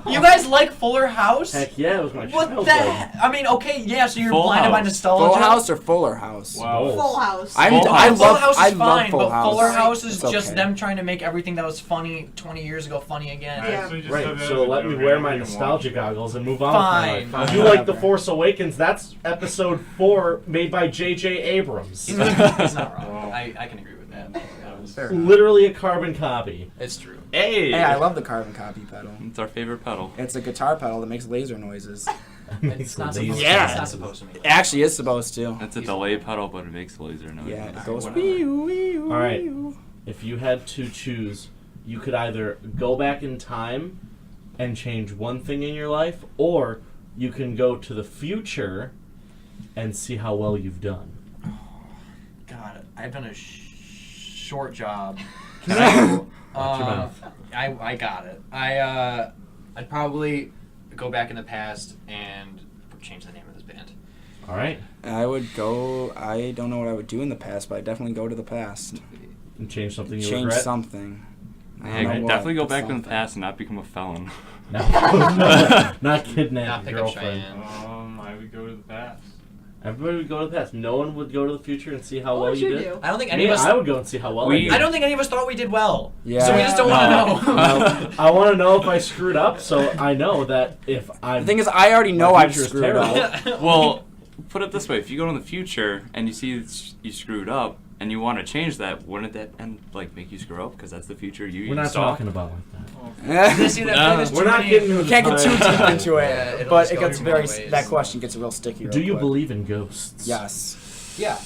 You guys like Fuller House? Heck yeah, it was my What childhood. the heck? I mean, okay, yeah, so you're Full blinded by House. nostalgia. Full House or Fuller House? Wow. Full House. I Full I House. love Full House is I love fine, Full but House. Fuller House is It's just okay. them trying to make everything that was funny 20 years ago funny again. I Yeah. actually just Right, said that so as a let me joke. wear I my never even nostalgia watched it. goggles and move on. Fine. With my life. You like The Whatever. Force Awakens? That's episode 4 made by J.J. Abrams. He's not wrong. Wow. I can agree with that. That was Fair enough. Literally a carbon copy. It's true. Hey! Hey, I love the carbon copy pedal. It's our favorite pedal. It's a guitar pedal that makes laser noises. It's not supposed to. Yeah. It's not supposed to make. It actually is supposed to. It's a delay pedal, but it makes laser noise. Yeah, it goes. whatever. All right. If you had to choose, you could either go back in time and change one thing in your life, or you can go to the future and see how well you've done. God, I've done a short job. Watch your mouth. I got it. I'd probably go back in the past and change the name of this band. All right. I would go. I don't know what I would do in the past, but I definitely go to the past. And change something you Change regret. something. I Hey, don't know what, definitely go but back in the something. past and not become a felon. No, not kidnap Not your pick up girlfriend. Cheyenne. I would go to the past. Everybody would go to the past. No one would go to the future and see how What well would you you did. do? I don't think any Me, of us. I would go and see how well I did. I don't think any of us thought we did well. Yeah. So we just don't want to know. I want to know if I screwed up, so I know that if I'm. The thing is, I already know My I've future is screwed terrible. up. Well, put it this way: if you go in the future and you see you screwed up and you want to change that, wouldn't that make you screw up? Because that's the future you We're not saw. talking about like that. You see that No. there's We're too not many- getting into You can't get too the deep into it, Yeah, it'll but just it go gets through very. many ways. That question gets real sticky. Do real you quick. believe in ghosts? Yes. Yeah.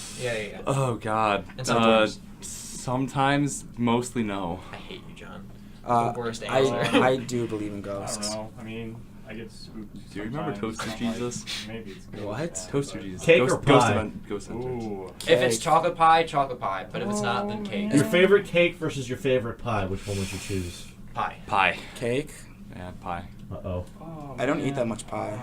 Oh God. And sometimes. Sometimes, mostly no. I hate you, John. Uh, The worst answer. I do believe in I don't ghosts. know. I mean, I get spooked. Do you remember sometimes. Toaster I'm like, Jesus? Maybe it's good. What? Toaster Jesus. Cake Ghost, or pie? Ghost Hunters. Ooh. If it's Cake. chocolate pie. But if it's not, then cake. Your favorite cake versus your favorite pie. Which one would you choose? Pie. Pie. Cake. Yeah, pie. Uh-oh. Oh, I don't eat man. that much pie.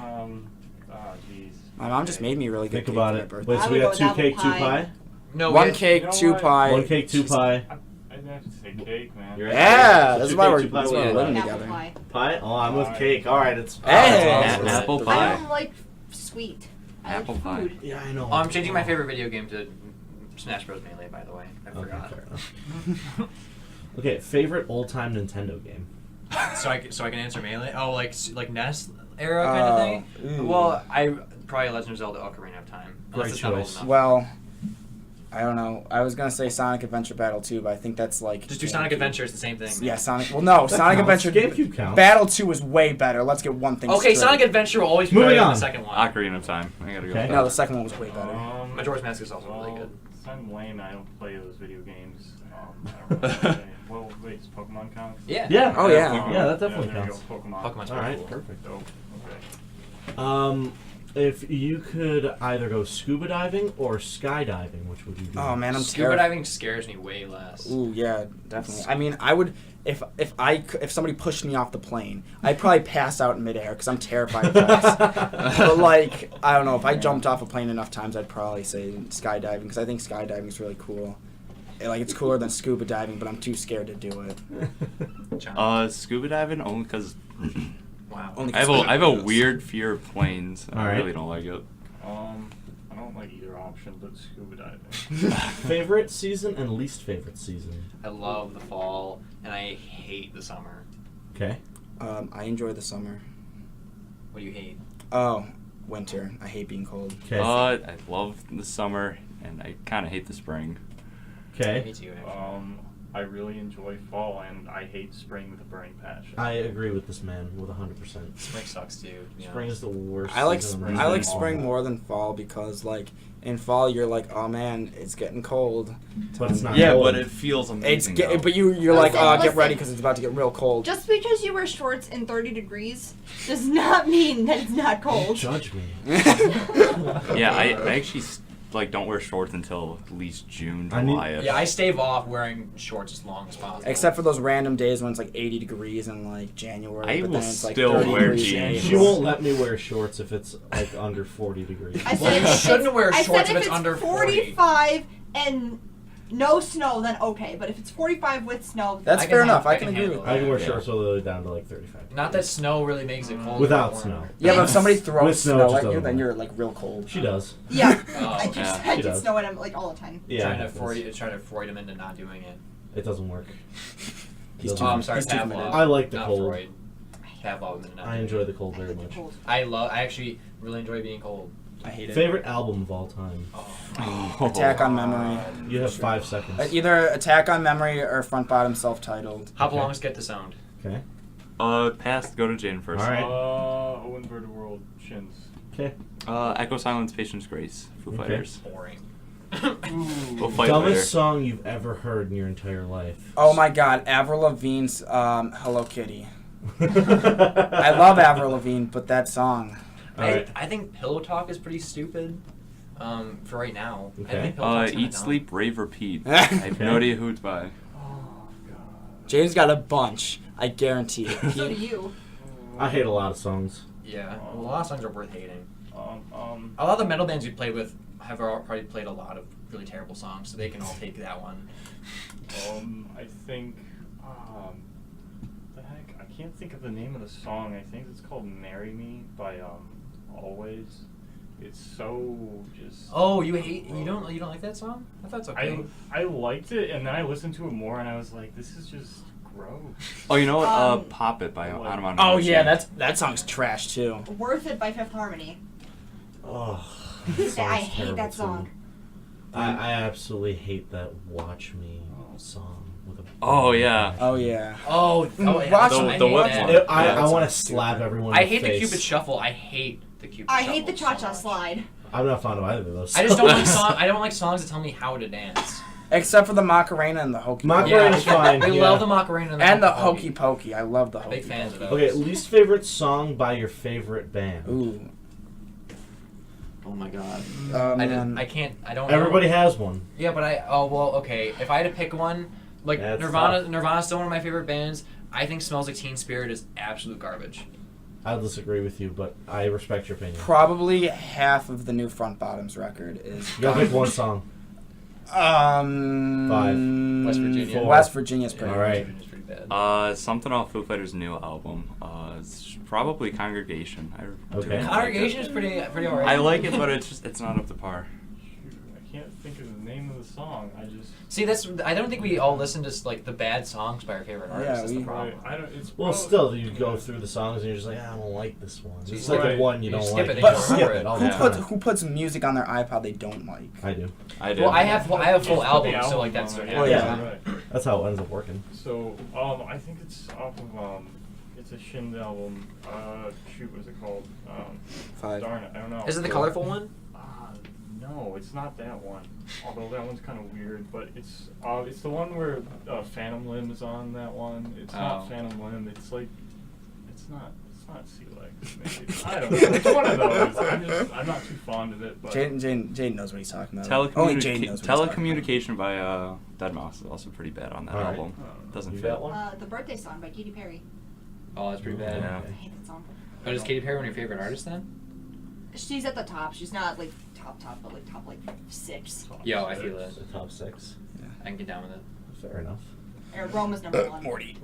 Oh, jeez. My mom just made me really good Think cake about for my it. birthday. Wait, I so we would got go 2 with cake, 2 apple pie? pie. No. One we- cake, you know 2 what? pie. 1 cake, 2 pie. I'd have to say cake, man. You're Yeah, So that's 2 why cake, we're 2 pie, that's what why do you we're like? living Apple together. pie. Pie? Oh, I'm with Pie. cake. All right, it's Hey! awesome. Apple I pie. don't like sweet. I Apple like pie. food. Yeah, I know. Oh, I'm changing my favorite video game to Smash Bros. Melee, by the way. I Okay, forgot. fair enough. Okay, favorite old-time Nintendo game. So I can answer Melee? Oh, like NES era kind of thing? ooh. Well, I probably Legend of Zelda Ocarina of Time. Unless Great it's not old choice. enough. Well, I don't know. I was gonna say Sonic Adventure Battle 2, but I think that's like Just do Sonic GameCube. Adventure, it's the same thing. Yeah, Sonic. Well, no, That Sonic counts. Adventure GameCube counts. Battle 2 is way better. Let's get one thing Okay, straight. Sonic Adventure will always be Moving better than on. the second one. Ocarina of Time. I gotta go. Okay. with No, that. the second one was way better. Majora's Mask is also well, really good. I'm lame. I don't play those video games. I don't really play. Well, wait, does Pokemon count? Yeah. Yeah. Oh, yeah. Yeah, that definitely there you counts. go, Pokemon. Pokemon's All pretty right, cool. perfect. Dope. Okay. If you could either go scuba diving or skydiving, which would you do? Oh man, I'm Scuba terrified. diving scares me way less. Ooh, yeah, definitely. I mean, I would if somebody pushed me off the plane, I'd probably pass out in midair because I'm terrified of heights. But like, I don't know, if I jumped off a plane enough times, I'd probably say skydiving because I think skydiving is really cool. Like, it's cooler than scuba diving, but I'm too scared to do it. John. Scuba diving only because Wow. Only I have 'cause I have a knows. weird fear of planes. All I right. really don't like it. I don't like either option, but scuba diving. Favorite season and least favorite season. I love the fall, and I hate the summer. Okay. I enjoy the summer. What do you hate? Oh, winter. I hate being cold. Okay. I love the summer and I kind of hate the spring. Me Okay. too, actually. I really enjoy fall, and I hate spring with a burning passion. I agree with this man with 100%. Spring sucks too. to be Spring honest. is the worst. I like season spring. of I the like year. spring more than fall because like in fall you're like, oh man, it's getting cold. But it's not Yeah, cold. but it feels amazing. though. But you're like, Listen, oh, get listen. ready because it's about to get real cold. Just because you wear shorts in 30 degrees does not mean that it's not Don't cold. judge me. Yeah, I actually don't wear shorts until at least June, I need- July. Yeah, I stave off wearing shorts as long as possible. Except for those random days when it's like 80 degrees in like January. I but will then it's like still 30 wear degrees in jeans. She April. won't let me wear shorts if it's like under 40 degrees. I Well, you if shouldn't it's- wear I shorts said if it's under 40. 45 and no snow, then okay. But if it's 45 with snow, That's I can fair have- enough. I I can can agree handle with I that. can wear Yeah. shorts all the way down to like 35. Not that snow really makes it cold. Without warm. snow. Yeah, but if somebody With throws snow, it snow just at you, doesn't then work. you're like real cold. She does. yeah, Oh, I just yeah, I she get does. snow at him like all the time. Yeah. Trying it to happens. Freud him into not doing it. It doesn't work. He's Doesn't too- Oh, I'm work. sorry, he's too Pavlov. committed. I like the not cold. Freud. Pavlov and not I doing enjoy it. the cold I very hate the much. cold. I actually really enjoy being cold. I hate it. Favorite album of all time. Oh. Attack on Memory. You have 5 seconds. Either Attack on Memory or Front Bottom Self-Titled. How Okay. long is Get the Sound? Okay. Pass. Go to Jane first. All right. Oh, Inverted World, Shins. Okay. Echo Silence, Patience, Grace, Foo Okay. Fighters. Boring. We'll fight Dumbest later. song you've ever heard in your entire life. Oh my God, Avril Lavigne's "Hello Kitty." I love Avril Lavigne, but that song. Alright. I think Pillow Talk is pretty stupid. For right now. I Okay. think Pillow Talk's kinda Eat, dumb. Sleep, Rave, Repeat. I have no Okay. idea who it's by. Oh god. James got a bunch. I guarantee it. So do you. I hate a lot of songs. Yeah, a lot of songs are worth hating. Um, A lot of the metal bands we played with have probably played a lot of really terrible songs, so they can all take that one. I think, the heck, I can't think of the name of the song. I think it's called "Marry Me" by Always. It's so just. Oh, you don't like that song? I thought it's okay. I liked it, and then I listened to it more, and I was like, this is just gross. Oh, you know what? Um, Pop It by Automata. Oh yeah, that song's trash too. Worth It by Fifth Harmony. Oh, I hate that song. I absolutely hate that "Watch Me" song with a. Oh, yeah. Oh yeah. Oh, Watch I the hate whip that. one. I Yeah, want to that's slap everyone. I in hate the face. Cupid Shuffle. I hate the Cupid I Shuffle. hate the Cha Cha so much. Slide. I'm not fond of either of those. I just don't like songs. I don't like songs that tell me how to dance. Except for the Macarena and the Hokey. Macarena's fine. We yeah. love the Macarena And the Hokey Pokey. I love the Hokey Big fans of Pokey. those. Okay, least favorite song by your favorite band. Ooh. Oh my god. Man. I can't. I don't. Everybody know. has one. Yeah, but okay. If I had to pick one, like That's Nirvana. tough. Nirvana's still one of my favorite bands. I think "Smells Like Teen Spirit" is absolute garbage. I'll disagree with you, but I respect your opinion. Probably half of the new Front Bottoms record is. You gotta pick one song. 5. West Virginia. 4. West Virginia's pretty. All right. It's pretty bad. Something off Foo Fighters' new album. It's probably Congregation. I do Okay. like Congregation is it. pretty alright. I like it, but it's not up to par. Shoot, I can't think of the name of the song. I just. See, I don't think we all listen to like the bad songs by our favorite artists. Yeah, That's the we- problem. I don't. It's Well, probably- still, you go through the songs and you're just like, I don't like this one. It's like Right. the one you You don't skip like. it and But you skip remember it. it. all Who the time. puts music on their iPod they don't like? I do. I do. Well, I have Just full put the albums, so like that's on it. Well, yeah. Right. That's how it ends up working. So, I think it's off of it's a Shins album. Shoot, what's it called? 5. Darn it, I don't know. Is it the colorful one? No, it's not that one. Although that one's kind of weird, but it's the one where Phantom Limb is on that one. It's Oh. not Phantom Limb. It's like it's not Sea Legs. Maybe. I don't know. It's one of those. I'm not too fond of it, but Jaden knows what he's talking about. Only Jaden knows what he's talking about. Telecommunication by Deadmau5 is also pretty bad on that All right. album. Doesn't You fit. got one? The Birthday Song by Katy Perry. Oh, that's pretty bad. Yeah. I hate that song. But is Katy Perry one of your favorite artists then? She's at the top. She's not like top, but like top 6. Yo, I feel it. The top 6. I can get down with it. Fair enough. Rome is number 1. Morty.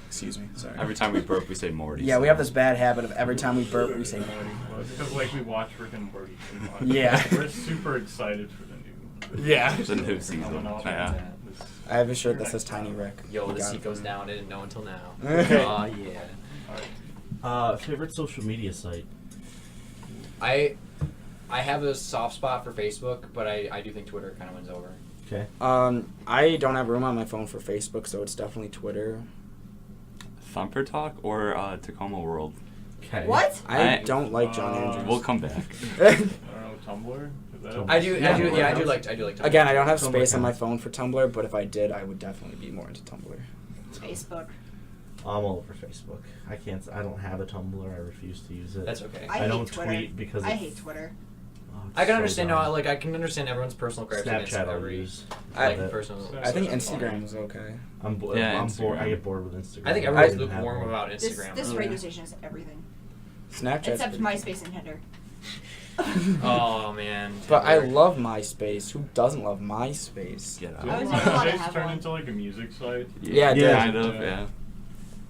Excuse me. Sorry. Every time we burp, we say Morty. Yeah, so- we have this bad habit of every time we burp, we say Morty. because like we watch Rick and Morty too much. Yeah. We're super excited for the new. Yeah. The new season. coming up. Yeah. This- I have a shirt that says Tiny Rick. Yo, You the got seat it. goes down. I didn't know until now. Okay. Aw, yeah. Favorite social media site? I have a soft spot for Facebook, but I do think Twitter kind of wins over. Okay. I don't have room on my phone for Facebook, so it's definitely Twitter. Thumper Talk or Tacoma World? Okay. What? I I- don't like John Andrews. We'll come back. I don't know, Tumblr? Is that Tumblr. I do Yeah. like Tumblr. Again, I don't have Tumblr space on my counts. phone for Tumblr, but if I did, I would definitely be more into Tumblr. Facebook. I'm all over Facebook. I don't have a Tumblr. I refuse to use it. That's okay. I I hate don't Twitter. tweet because I it's- hate Twitter. Oh, it's I can so understand dumb. how I can understand everyone's personal gripes against Snapchat I'll every use. like But personal. I think Instagram is okay. I'm bored. Yeah, I'm bored. Instagram. I get bored with Instagram. I think I everyone's didn't have lukewarm one. about This Instagram. radio station has everything. Snapchat's Except pretty- MySpace and Tinder. Oh man. But I Tinder. love MySpace. Who doesn't love MySpace? Get out. I was Didn't never allowed to MySpace have turn one. into like a music site? Yeah, it did. Kind of, yeah.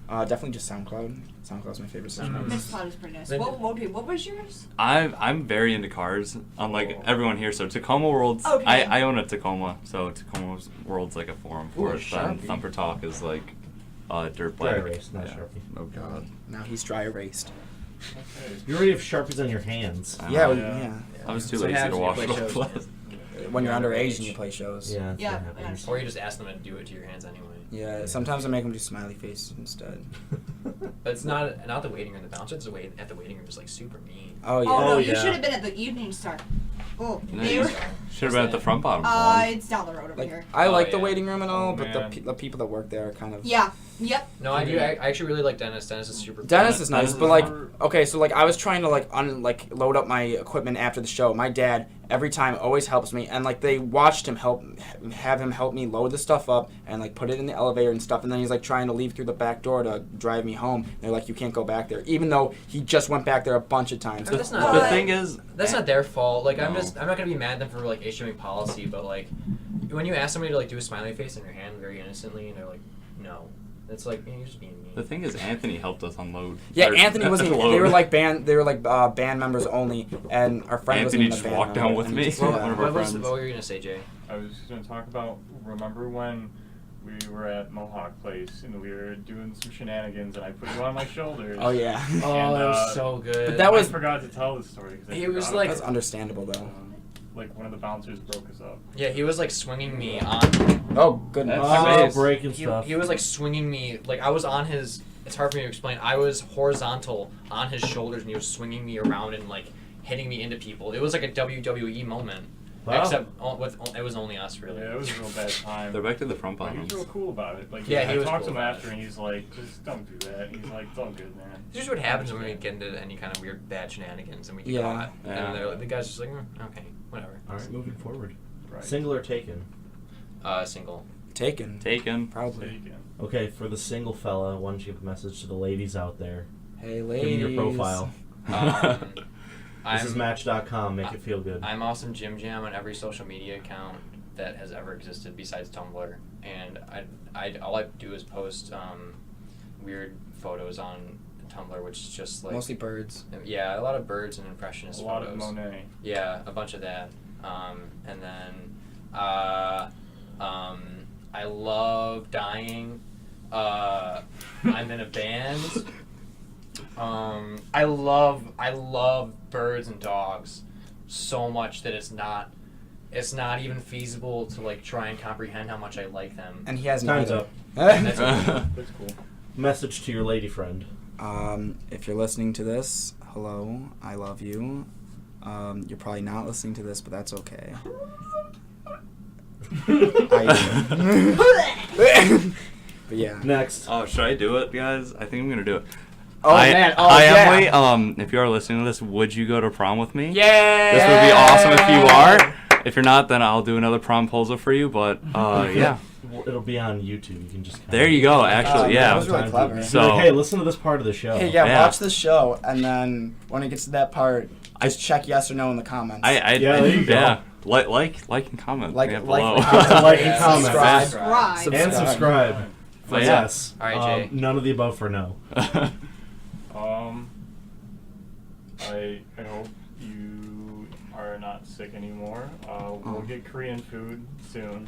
Definitely just SoundCloud. SoundCloud's my favorite social Mm. media. Miss Cloud is pretty nice. Then- What was yours? I'm very into cars, unlike everyone here. So Tacoma World's, Okay. I own a Tacoma, so Tacoma World's like a forum Ooh, for a it. Then Sharpie. Thumper Talk is like dirt Dry black. erase, not Yeah. Sharpie. Oh god. Now he's dry erased. Okay. You already have Sharpies on your hands. Yeah, Uh, yeah. I was too So it lazy to happens wash when it you off. play shows. When you're underage underage. and you play shows. Yeah. That's Yeah, what happens. Or you just ask them to do it to your hands anyway. Yeah, sometimes I make them do smiley faces instead. But it's not the waiting room. The bouncers at the waiting room is like super mean. Oh yeah. Oh no, Oh, you yeah. should have been at the evening start. Oh, No, they you were. should have been at the front bottom. It's down the road over Like here. I Oh, like the yeah. waiting room and all, Oh, but man. the people that work there are kind of. Yeah. Yep. No, I do. I actually really like Dennis. Dennis is super. Dennis cool. is nice, Dennis but is like, super- okay, so like I was trying to load up my equipment after the show. My dad every time always helps me, and like they watched him have him help me load the stuff up and like put it in the elevator and stuff, and then he's like trying to leave through the back door to drive me home. And they're like, you can't go back there, even though he just went back there a bunch of times. But that's not. The But- thing is, That's not their fault. Like I'm No. not gonna be mad at them for like issuing policy, but like when you ask somebody to like do a smiley face in your hand very innocently, and they're like, no, it's like you're just being mean. the thing is, Anthony helped us unload. Yeah, or Anthony wasn't. load. They were like band members only, and our friend Anthony wasn't just even a band walked member, down with and me. just, Well, yeah. one of our What friends. were you gonna say, Jay? I was just gonna talk about. Remember when we were at Mohawk Place and we were doing some shenanigans and I put you on my shoulders? Oh yeah. Oh, And, that was so good. But that was- I forgot to tell the story. 'Cause I He was forgot like- about That's understandable though. like one of the bouncers broke us up. Yeah, he was like swinging me on. Oh goodness. Oh, Face. breaking He, stuff. he was like swinging me like I was on his. It's hard for me to explain. I was horizontal on his shoulders and he was swinging me around and like hitting me into people. It was like a WWE moment. Wow. Except it was only us really. Yeah, it was a real bad time. They're back to the front But he was bottoms. real cool about it. Like, Yeah, he I was talked cool to him about after, it. and he's like, "Just don't do that." And he's like, "It's all good, man." It's just what happens when we get into any kind of weird bad shenanigans and we get Yeah. caught. Yeah. And the guy's just like, okay, whatever. All right, moving forward. Right. Single or taken? Single. Taken. Taken. Probably. Taken. Okay, for the single fella, why don't you give a message to the ladies out there? Hey, Give ladies. me your profile. This is Match.com. Make it feel good. I'm Awesome Jim Jam on every social media account that has ever existed besides Tumblr, and I all I do is post weird photos on Tumblr, which is just like Mostly birds. yeah, a lot of birds and A impressionist lot photos. of Monet. Yeah, a bunch of that. And then I love dying. I'm in a band. I love birds and dogs so much that it's not even feasible to like try and comprehend how much I like them. And he has Time's neither. up. That's That's cool. Message to your lady friend. If you're listening to this, hello, I love you. You're probably not listening to this, but that's okay. But yeah. Next. Oh, should I do it, guys? I think I'm gonna do it. Oh Hi, man. Oh hi, yeah. Emily. If you are listening to this, would you go to prom with me? Yay! This would be awesome if you are. If you're not, then I'll do another proposal for you. But yeah, It'll be on YouTube. You can just. there you go. Actually, that yeah. was really clever. So- Like, hey, listen to this part of the show. Hey, yeah, Yeah. watch this show, and then when it gets to that part, just check yes or no in the comments. Yeah, there you go. yeah. Like and comment. Like- yeah, like- below. Like and Yeah, comment. subscribe. Subscribe. And subscribe. But yeah. Yes. All right, Jay. None of the above for no. I hope you are not sick anymore. We'll get Korean food soon.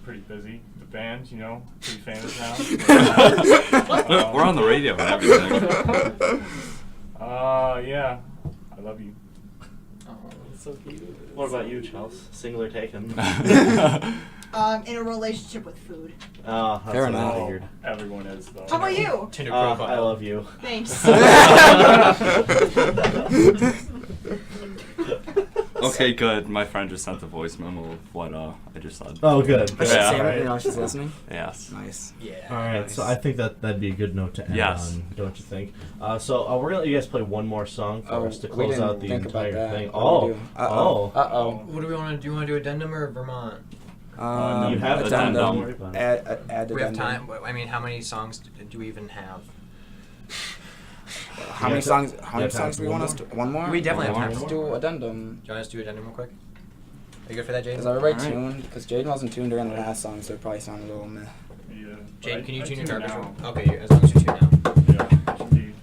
Pretty busy. The band, pretty famous now. We're on the radio and everything. Yeah. I love you. Oh, that's so cute. What about you, Chelsea? Single or taken? In a relationship with food. Oh, that's Fair what I enough. figured. Everyone is, though. How about you? Tinder profile. I love you. Thanks. Okay, good. My friend just sent a voice memo of what I just said. Oh, good. But she's Yeah. saying it, Alright. you know, she's listening. Yes. Nice. Yeah. All right, so I think that'd be a good note to end Yes. on, don't you think? So we're gonna let you guys play one more song for us to we close didn't out the think about entire that. thing. What do we Oh, do? oh. Uh-oh. What do we want to do? You want to do addendum or Vermont? You have a time. addendum. Don't worry about it. Add We have addendum. time. I mean, how many songs do we even have? How many songs? How many have time songs do we for want one us to? One more. We definitely have One time more. Let's for do addendum. Do you want us to do addendum real quick? Are you good for that, Jaden? Is everybody Alright. tuned? Because Jaden wasn't tuned during the last song, so it probably sounded a little meh. Yeah. Jaden, can you I tune your tune garbage? now. Okay, as long as you tune now. Yeah. Should be-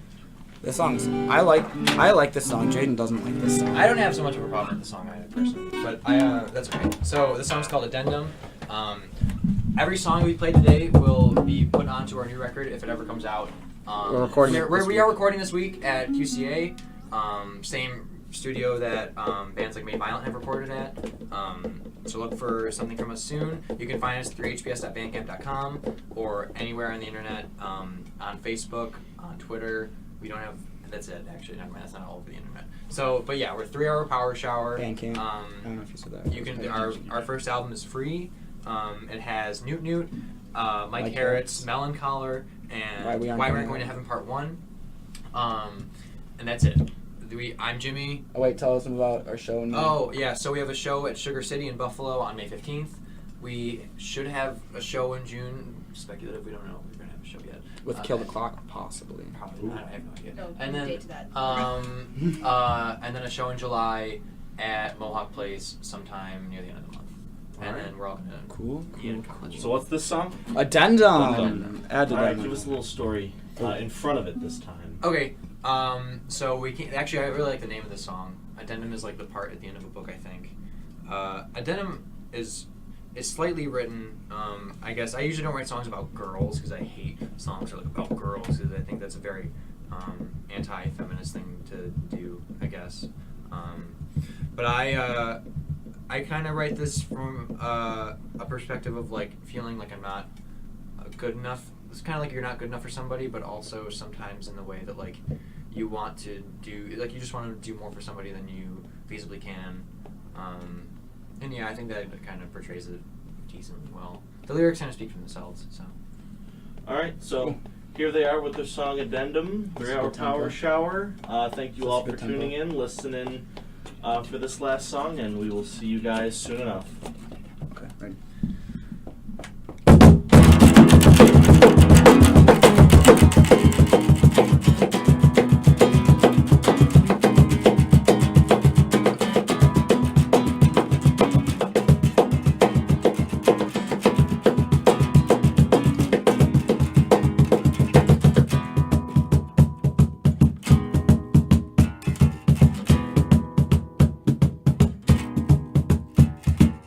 This song's. I like this song. Jaden doesn't like this song. I don't have so much of a problem with the song either, personally, but that's okay. So the song's called Addendum. Every song we played today will be put onto our new record if it ever comes out. We're recording it this We are recording this week at QCA. Same studio that bands like Made Violent have recorded at. So look for something from us soon. You can find us through hbs.bandcamp.com or anywhere on the internet, on Facebook, on Twitter. We don't have. That's it. Actually, never mind. That's not all over the internet. So, but yeah, we're 3 Hour Power Shower. Bandcamp. I don't know if you said that. You can. Our first album is free. It has Newt Newt, Mike Mike Harris, Harris. Melancholar, and Why We Aren't Why We Going Aren't Going to to Heaven Part 1. And that's it. I'm Jimmy. Oh wait, tell us about our show. Oh, yeah, so we have a show at Sugar City in Buffalo on May 15th. We should have a show in June. Speculative, we don't know if we're going to have a show yet. With Kill the Clock, possibly. Probably not, I have no idea. No, And then, date to that. and then a show in July at Mohawk Place sometime near the end of the month. And Alright. then we're all going to Cool. be in college. So what's this song? Addendum. Add All right, addendum. give us a little story in front of it this time. Okay, so we can actually. I really like the name of this song. Addendum is like the part at the end of a book, I think. Addendum is slightly written. I guess I usually don't write songs about girls because I hate songs that are like about girls because I think that's a very anti-feminist thing to do, I guess. But I kind of write this from a perspective of like feeling like I'm not good enough. It's kind of like you're not good enough for somebody, but also sometimes in the way that like you want to do, like you just want to do more for somebody than you feasibly can. And yeah, I think that kind of portrays it decently well. The lyrics kind of speak for themselves. So All right, so here they are with their song Addendum, 3 Hour Good tempo. Power Shower. Thank you That's all a for good tuning tempo. in, listening for this last song, and we will see you guys soon enough. Okay, ready.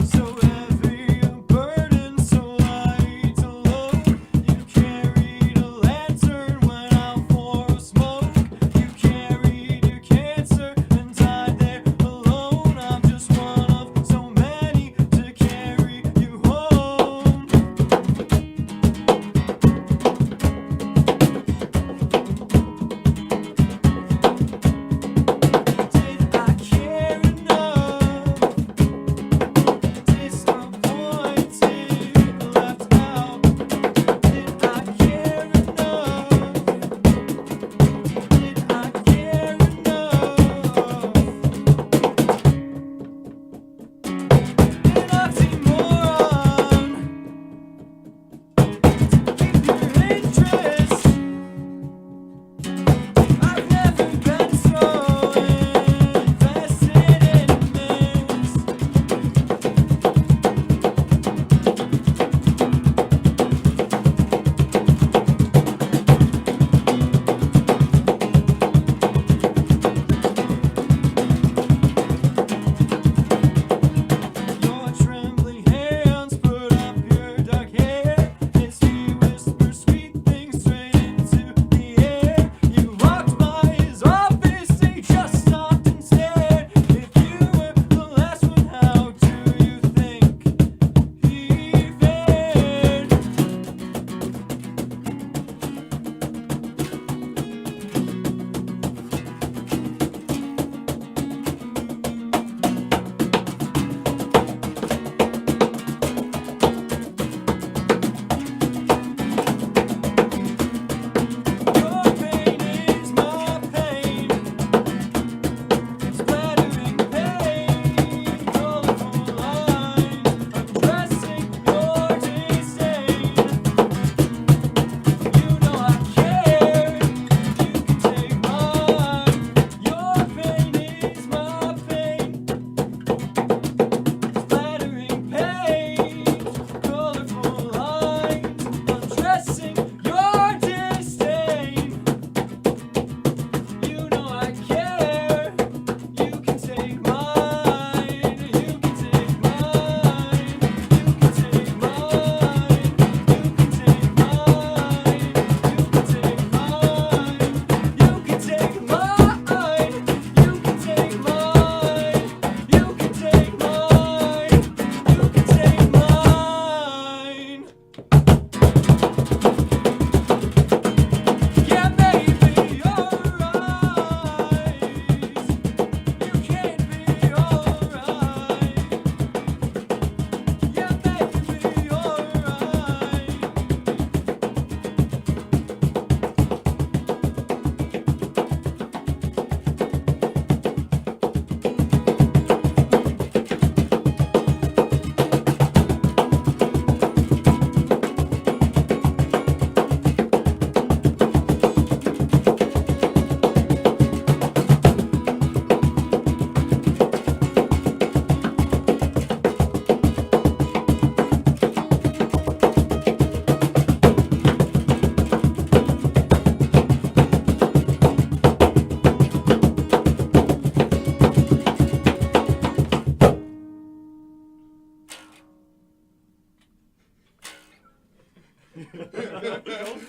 So heavy and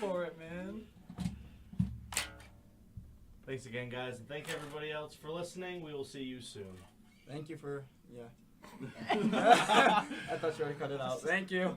for it, man. Thanks again, guys, and thank everybody else for listening. We will see you soon. Thank you for I thought you already cut it out. Thank you.